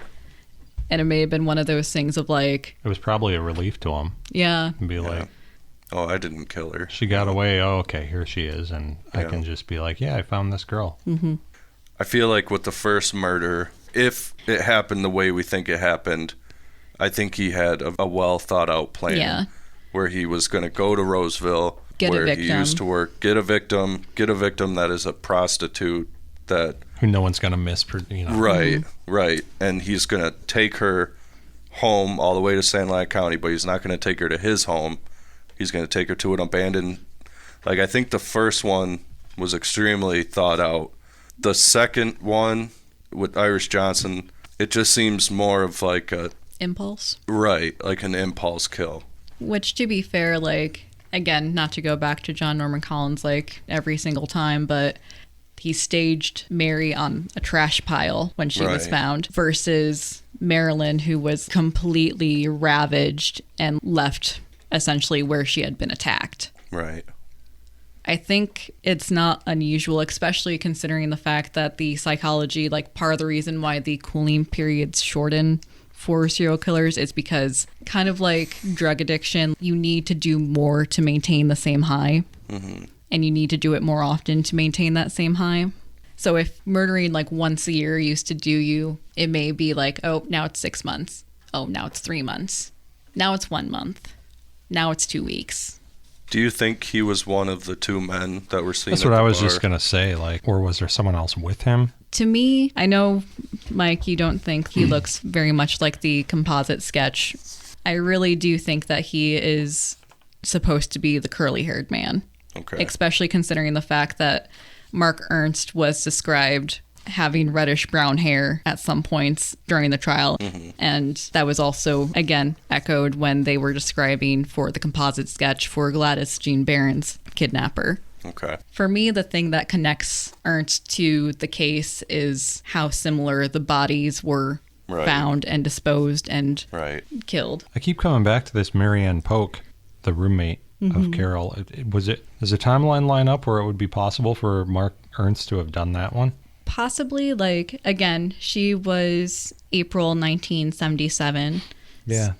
And it may have been one of those things of, like... It was probably a relief to him. Yeah. And be like... Oh, I didn't kill her. She got away. Oh, okay, here she is. And I can just be like, yeah, I found this girl. I feel like with the first murder, if it happened the way we think it happened, I think he had a well thought out plan. Yeah. Where he was going to go to Roseville, where he used to work, get a victim that is a prostitute that... Who no one's going to miss, you know. Right. And he's going to take her home all the way to Sanilac County, but he's not going to take her to his home. He's going to take her to an abandoned, like, I think the first one was extremely thought out. The second one with Iris Johnston, it just seems more of like a impulse. Right, like an impulse kill. Which, to be fair, like, again, not to go back to John Norman Collins like every single time, but he staged Mary on a trash pile when she was found versus Marilyn, who was completely ravaged and left essentially where she had been attacked. Right. I think it's not unusual, especially considering the fact that the psychology, like part of the reason why the cooling periods shorten for serial killers is because, kind of like drug addiction, you need to do more to maintain the same high. Mm-hmm. And you need to do it more often to maintain that same high. So if murdering like once a year used to do you, it may be like, oh, now it's 6 months. Oh, now it's 3 months. Now it's 1 month. Now it's 2 weeks. Do you think he was one of the two men that were seen? That's what I was just going to say. Like, or was there someone else with him? To me, I know, Mike, you don't think he looks very much like the composite sketch. I really do think that he is supposed to be the curly-haired man. Okay. Especially considering the fact that Mark Ernst was described having reddish brown hair at some points during the trial. Mm-hmm. And that was also, again, echoed when they were describing for the composite sketch for Gladys, Jean Barron's kidnapper. Okay. For me, the thing that connects Ernst to the case is how similar the bodies were found and disposed and killed. I keep coming back to this Marianne Polk, the roommate of Carol. Does the timeline line up where it would be possible for Mark Ernst to have done that one? Possibly. Like, again, she was April 1977. Yeah,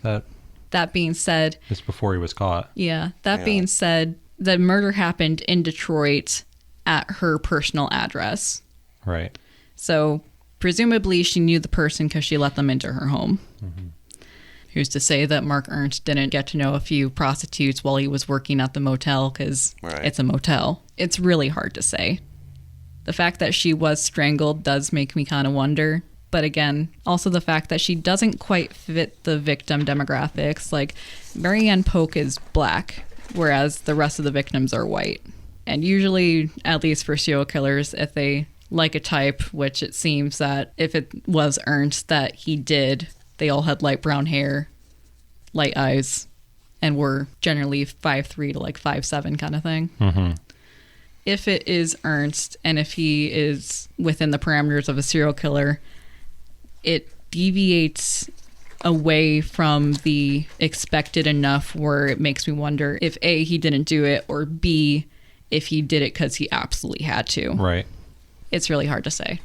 that being said, it's before he was caught. Yeah, that being said, the murder happened in Detroit at her personal address. Right. So presumably she knew the person because she let them into her home. Mm-hmm. Who's to say that Mark Ernst didn't get to know a few prostitutes while he was working at the motel because it's a motel? It's really hard to say. The fact that she was strangled does make me kind of wonder. But again, also the fact that she doesn't quite fit the victim demographics. Like, Marianne Polk is black, whereas the rest of the victims are white. And usually, at least for serial killers, if they like a type, which it seems that if it was Ernst that he did, they all had light brown hair, light eyes, and were generally 5'3" to like 5'7" kind of thing. Mm-hmm. If it is Ernst, and if he is within the parameters of a serial killer, it deviates away from the expected enough where it makes me wonder if A, he didn't do it, or B, if he did it because he absolutely had to. Right. It's really hard to say.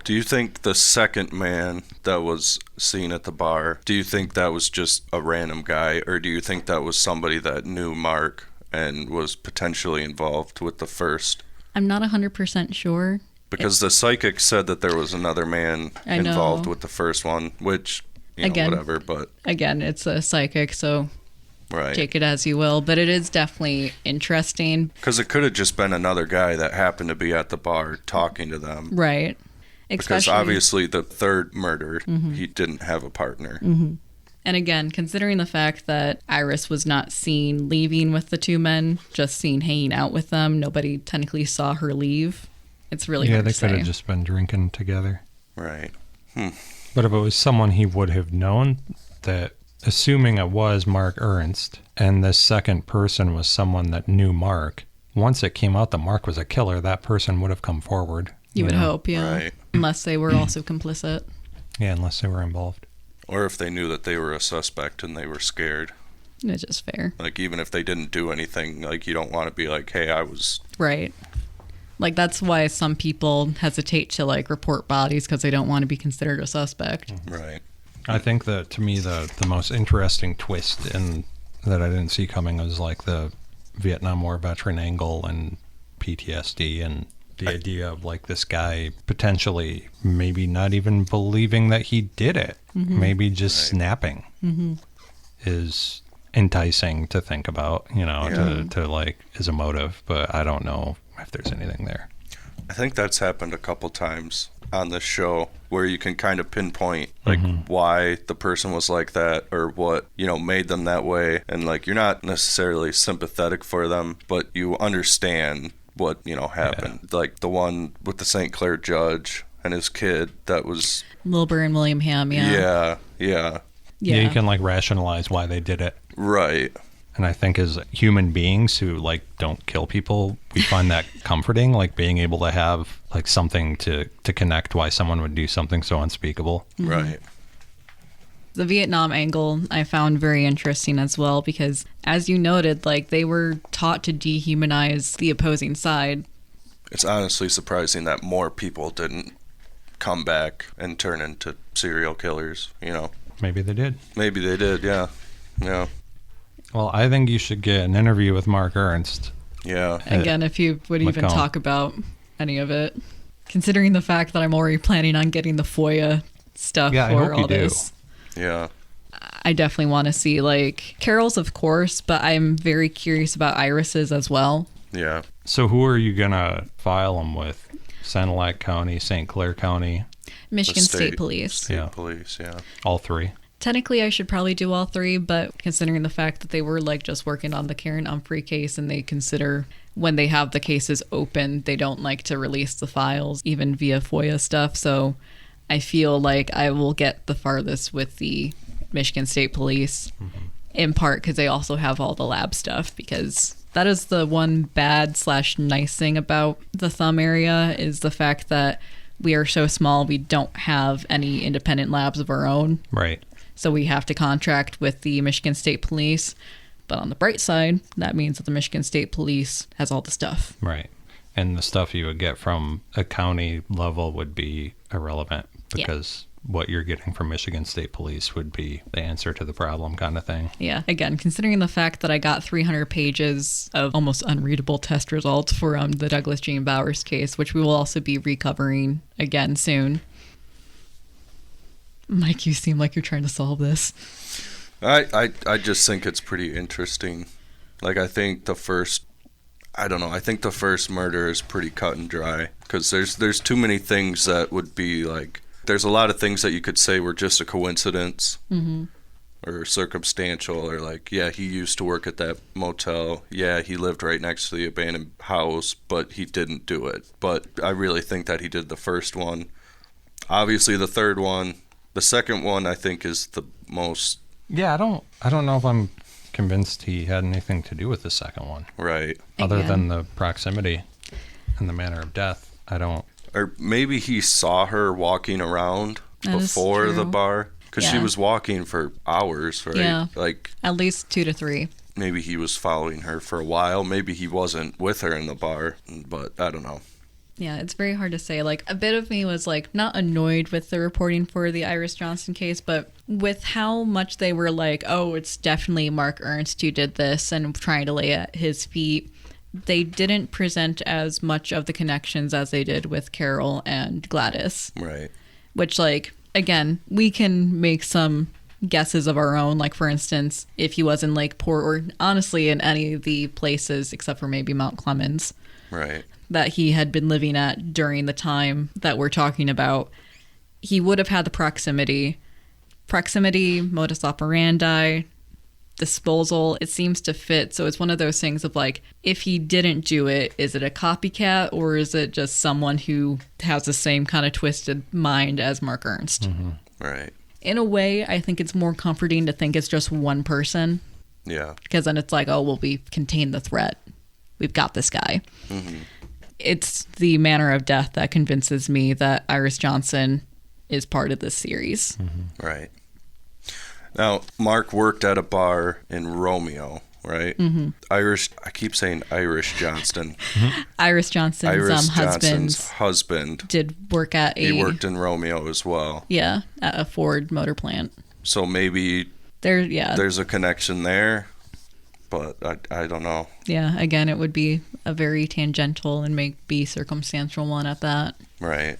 Do you think the second man that was seen at the bar, do you think that was just a random guy, or do you think that was somebody that knew Mark and was potentially involved with the first? I'm not 100% sure. Because the psychic said that there was another man involved with the first one, which, again, whatever, but... Again, it's a psychic, so take it as you will. But it is definitely interesting. Because it could have just been another guy that happened to be at the bar talking to them. Right. Because obviously the third murder, he didn't have a partner. Mm-hmm. And again, considering the fact that Iris was not seen leaving with the two men, just seen hanging out with them, nobody technically saw her leave. It's really hard to say. Yeah, they could have just been drinking together. Right. But if it was someone he would have known, that assuming it was Mark Ernst, and this second person was someone that knew Mark, once it came out that Mark was a killer, that person would have come forward. You would hope, yeah. Right. Unless they were also complicit. Yeah, unless they were involved. Or if they knew that they were a suspect and they were scared. It's just fair. Like, even if they didn't do anything, like, you don't want to be like, hey, I was... Right. Like, that's why some people hesitate to, like, report bodies because they don't want to be considered a suspect. Right. I think that, to me, the most interesting twist in that I didn't see coming was, like, the Vietnam War veteran angle and PTSD and the idea of, like, this guy potentially maybe not even believing that he did it. Mm-hmm. Maybe just snapping is enticing to think about, to like, as a motive. But I don't know if there's anything there. I think that's happened a couple times. on this show where you can kind of pinpoint like why the person was like that or what, made them that way. And like, you're not necessarily sympathetic for them, but you understand what, happened. Yeah. Like the one with the St. Clair judge and his kid, that was Wilbur and William Ham. Yeah. Yeah, you can like rationalize why they did it. Right. And I think as human beings who like don't kill people, we find that comforting, like being able to have like something to connect why someone would do something so unspeakable. Right. The Vietnam angle I found very interesting as well, because as you noted, like they were taught to dehumanize the opposing side. It's honestly surprising that more people didn't come back and turn into serial killers, Maybe they did. Maybe they did, yeah. Yeah. Well, I think you should get an interview with Mark Ernst. Yeah. Again, if you would even Macomb. talk about any of it. Considering the fact that I'm already planning on getting the FOIA stuff Yeah, I for hope all you do. this. Yeah. I definitely want to see like Carol's, of course, but I'm very curious about Iris's as well. Yeah. So who are you going to file them with? Sanilac County, St. Clair County? Michigan The State Police. State Police, yeah. All three? Technically, I should probably do all three, but considering the fact that they were like just working on the Karen Humphrey case, and they consider when they have the cases open, they don't like to release the files, even via FOIA stuff. So I feel like I will get the farthest with the Michigan State Police, in part because they also have all the lab stuff, because that is the one bad/nice thing about the Thumb area, is the fact that we are so small, we don't have any independent labs of our own. Right. So we have to contract with the Michigan State Police. But on the bright side, that means that the Michigan State Police has all the stuff. Right. And the stuff you would get from a county level would be irrelevant, because what you're getting from Michigan State Police would be the answer to the problem kind of thing. Yeah. Again, considering the fact that I got 300 pages of almost unreadable test results for the Douglas Jean Bowers case, which we will also be recovering again soon. Mike, you seem like you're trying to solve this. I just think it's pretty interesting. Like, I think the first murder is pretty cut and dry, because there's too many things that would be like, there's a lot of things that you could say were just a coincidence or circumstantial, or like, yeah, he used to work at that motel. Yeah, he lived right next to the abandoned house, but he didn't do it. But I really think that he did the first one. Obviously, the third one. The second one, I think, is the most... Yeah, I don't know if I'm convinced he had anything to do with the second one. Right. Other than the proximity and the manner of death. I don't... Or maybe he saw her walking around before the bar, because she was walking for hours, right? Yeah. Like, at least 2 to 3. Maybe he was following her for a while. Maybe he wasn't with her in the bar, but I don't know. Yeah, it's very hard to say. Like, a bit of me was, like, not annoyed with the reporting for the Iris Johnston case, but with how much they were like, oh, it's definitely Mark Ernst who did this, and trying to lay at his feet, they didn't present as much of the connections as they did with Carol and Gladys. Right. Which, like, again, we can make some guesses of our own. Like, for instance, if he was in Lakeport, or honestly in any of the places except for maybe Mount Clemens. Right. That he had been living at during the time that we're talking about, he would have had the proximity, modus operandi, disposal. It seems to fit. So it's one of those things of like, if he didn't do it, is it a copycat, or is it just someone who has the same kind of twisted mind as Mark Ernst? Right. In a way, I think it's more comforting to think it's just one person. Yeah. Because then it's like, oh, well, we've contained the threat. We've got this guy. It's the manner of death that convinces me that Iris Johnston is part of this series. Right. Now, Mark worked at a bar in Romeo, right? I keep saying Irish Johnston. Iris Johnston's husband did work at he worked in Romeo as well. Yeah, at a Ford motor plant. So maybe there's a connection there. But I don't know. Yeah, again, it would be a very tangential and maybe circumstantial one at that. Right.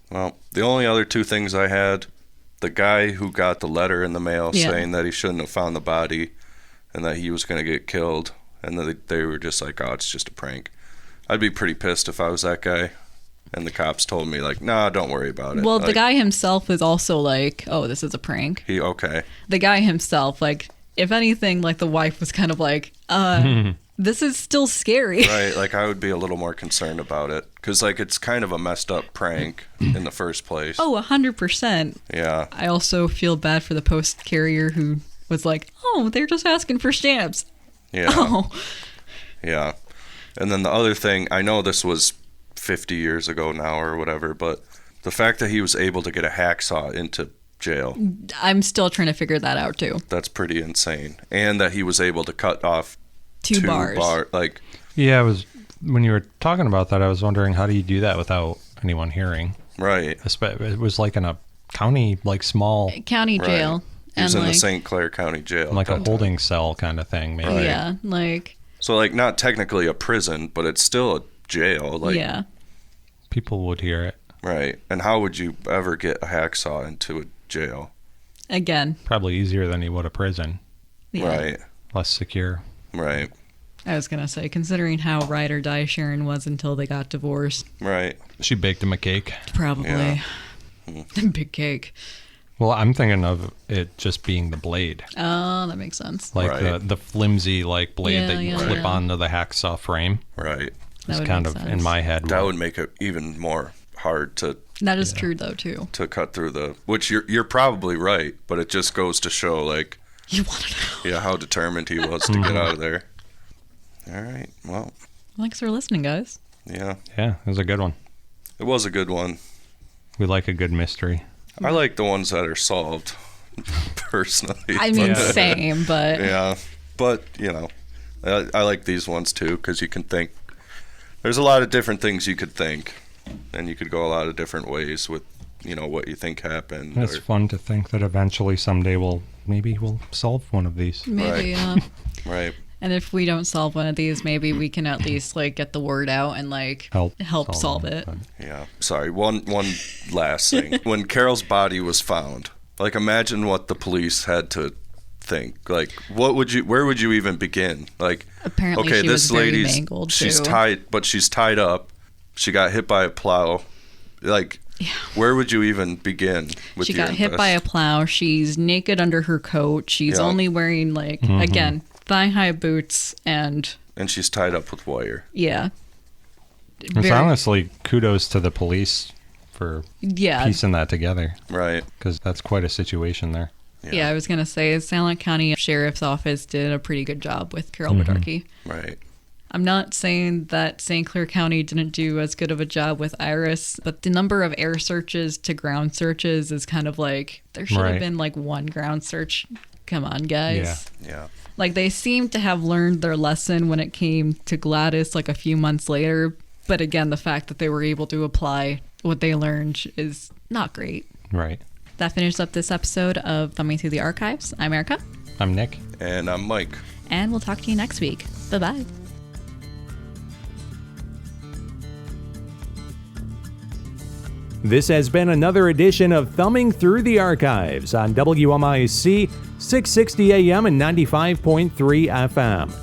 Well, the only other two things I had, the guy who got the letter in the mail saying that he shouldn't have found the body and that he was going to get killed, and they were just like, oh, it's just a prank. I'd be pretty pissed if I was that guy. And the cops told me, like, nah, don't worry about it. Well, like, the guy himself was also like, oh, this is a prank. Okay. The guy himself, like, if anything, like, the wife was kind of like, this is still scary. Right, like, I would be a little more concerned about it. Because, like, it's kind of a messed up prank in the first place. Oh, 100%. Yeah. I also feel bad for the post carrier who was like, oh, they're just asking for stamps. Yeah. Oh. Yeah. And then the other thing, I know this was 50 years ago now or whatever, but the fact that he was able to get a hacksaw into jail. I'm still trying to figure that out, too. That's pretty insane. And that he was able to cut off Two bars. Like, Yeah, when you were talking about that, I was wondering, how do you do that without anyone hearing? right. It was like in a county, like small, County jail. He was And in the like, St. Clair County Jail. like a at that time. holding cell kind of thing, maybe. Right. yeah, like, So, like, not technically a prison, but it's still a jail. Like, yeah. People would hear it. Right. And how would you ever get a hacksaw into a jail? Again, Probably easier than you would a prison. yeah. Right. Less secure. Right. I was going to say, considering how ride or die Sharon was until they got divorced, Right. She baked him a cake. probably. Yeah. Big cake. Well, I'm thinking of it just being the blade. Oh, that makes sense. Like Right. the flimsy like blade Yeah, that you yeah, clip yeah. onto the hacksaw frame. Right. That It's would kind make of sense. in my head. That would make it even more hard to That is true, though, too. cut through the, which you're probably right, but it just goes to show, like, You want to know. yeah, how determined he was to get out of there. All right. Well, Thanks for listening, guys. yeah, Yeah, it was a good one. it was a good one. We like a good mystery. I like the ones that are solved, personally. I mean, Yeah. same, but Yeah, but you know, I like these ones too because you can think. There's a lot of different things you could think, and you could go a lot of different ways with, what you think happened. It's or- fun to think that eventually someday we'll solve one of these. maybe, Right. and if we don't solve one of these, maybe we can at least, like, get the word out and, like, help solve them. it. Yeah. Sorry. One last thing. When Carol's body was found, like, imagine what the police had to think. Like, where would you even begin? Like, Apparently okay, she this was very lady's mangled, she's too. she's tied up. She got hit by a plow. Like, where would you even begin with She your got hit by a plow. She's naked under her coat. She's Yeah. only wearing, like, again, thigh-high boots and, and she's tied up with wire. yeah. It's honestly kudos to the police for Yeah. piecing that together, Right. because that's quite a situation there. Yeah, I was going to say, Salem County Sheriff's Office did a pretty good job with Carol Wudarcki. Right. I'm not saying that St. Clair County didn't do as good of a job with Iris, but the number of air searches to ground searches is kind of like, there should have Right. been like one ground search. Come on, guys. Yeah. Like, they seem to have learned their lesson when it came to Gladys, like, a few months later. But again, the fact that they were able to apply what they learned is not great. Right. That finishes up this episode of Thumbing Through the Archives. I'm Erica, I'm Nick. And I'm Mike. and we'll talk to you next week. Bye-bye. This has been another edition of Thumbing Through the Archives on WMIC 660 AM and 95.3 FM.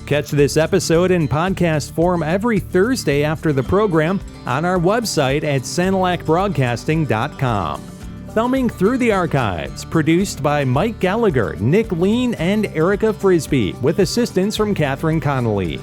Catch this episode in podcast form every Thursday after the program on our website at sanilacbroadcasting.com. Thumbing Through the Archives, produced by Mike Gallagher, Nick Lean, and Erica Frisbee, with assistance from Catherine Connolly.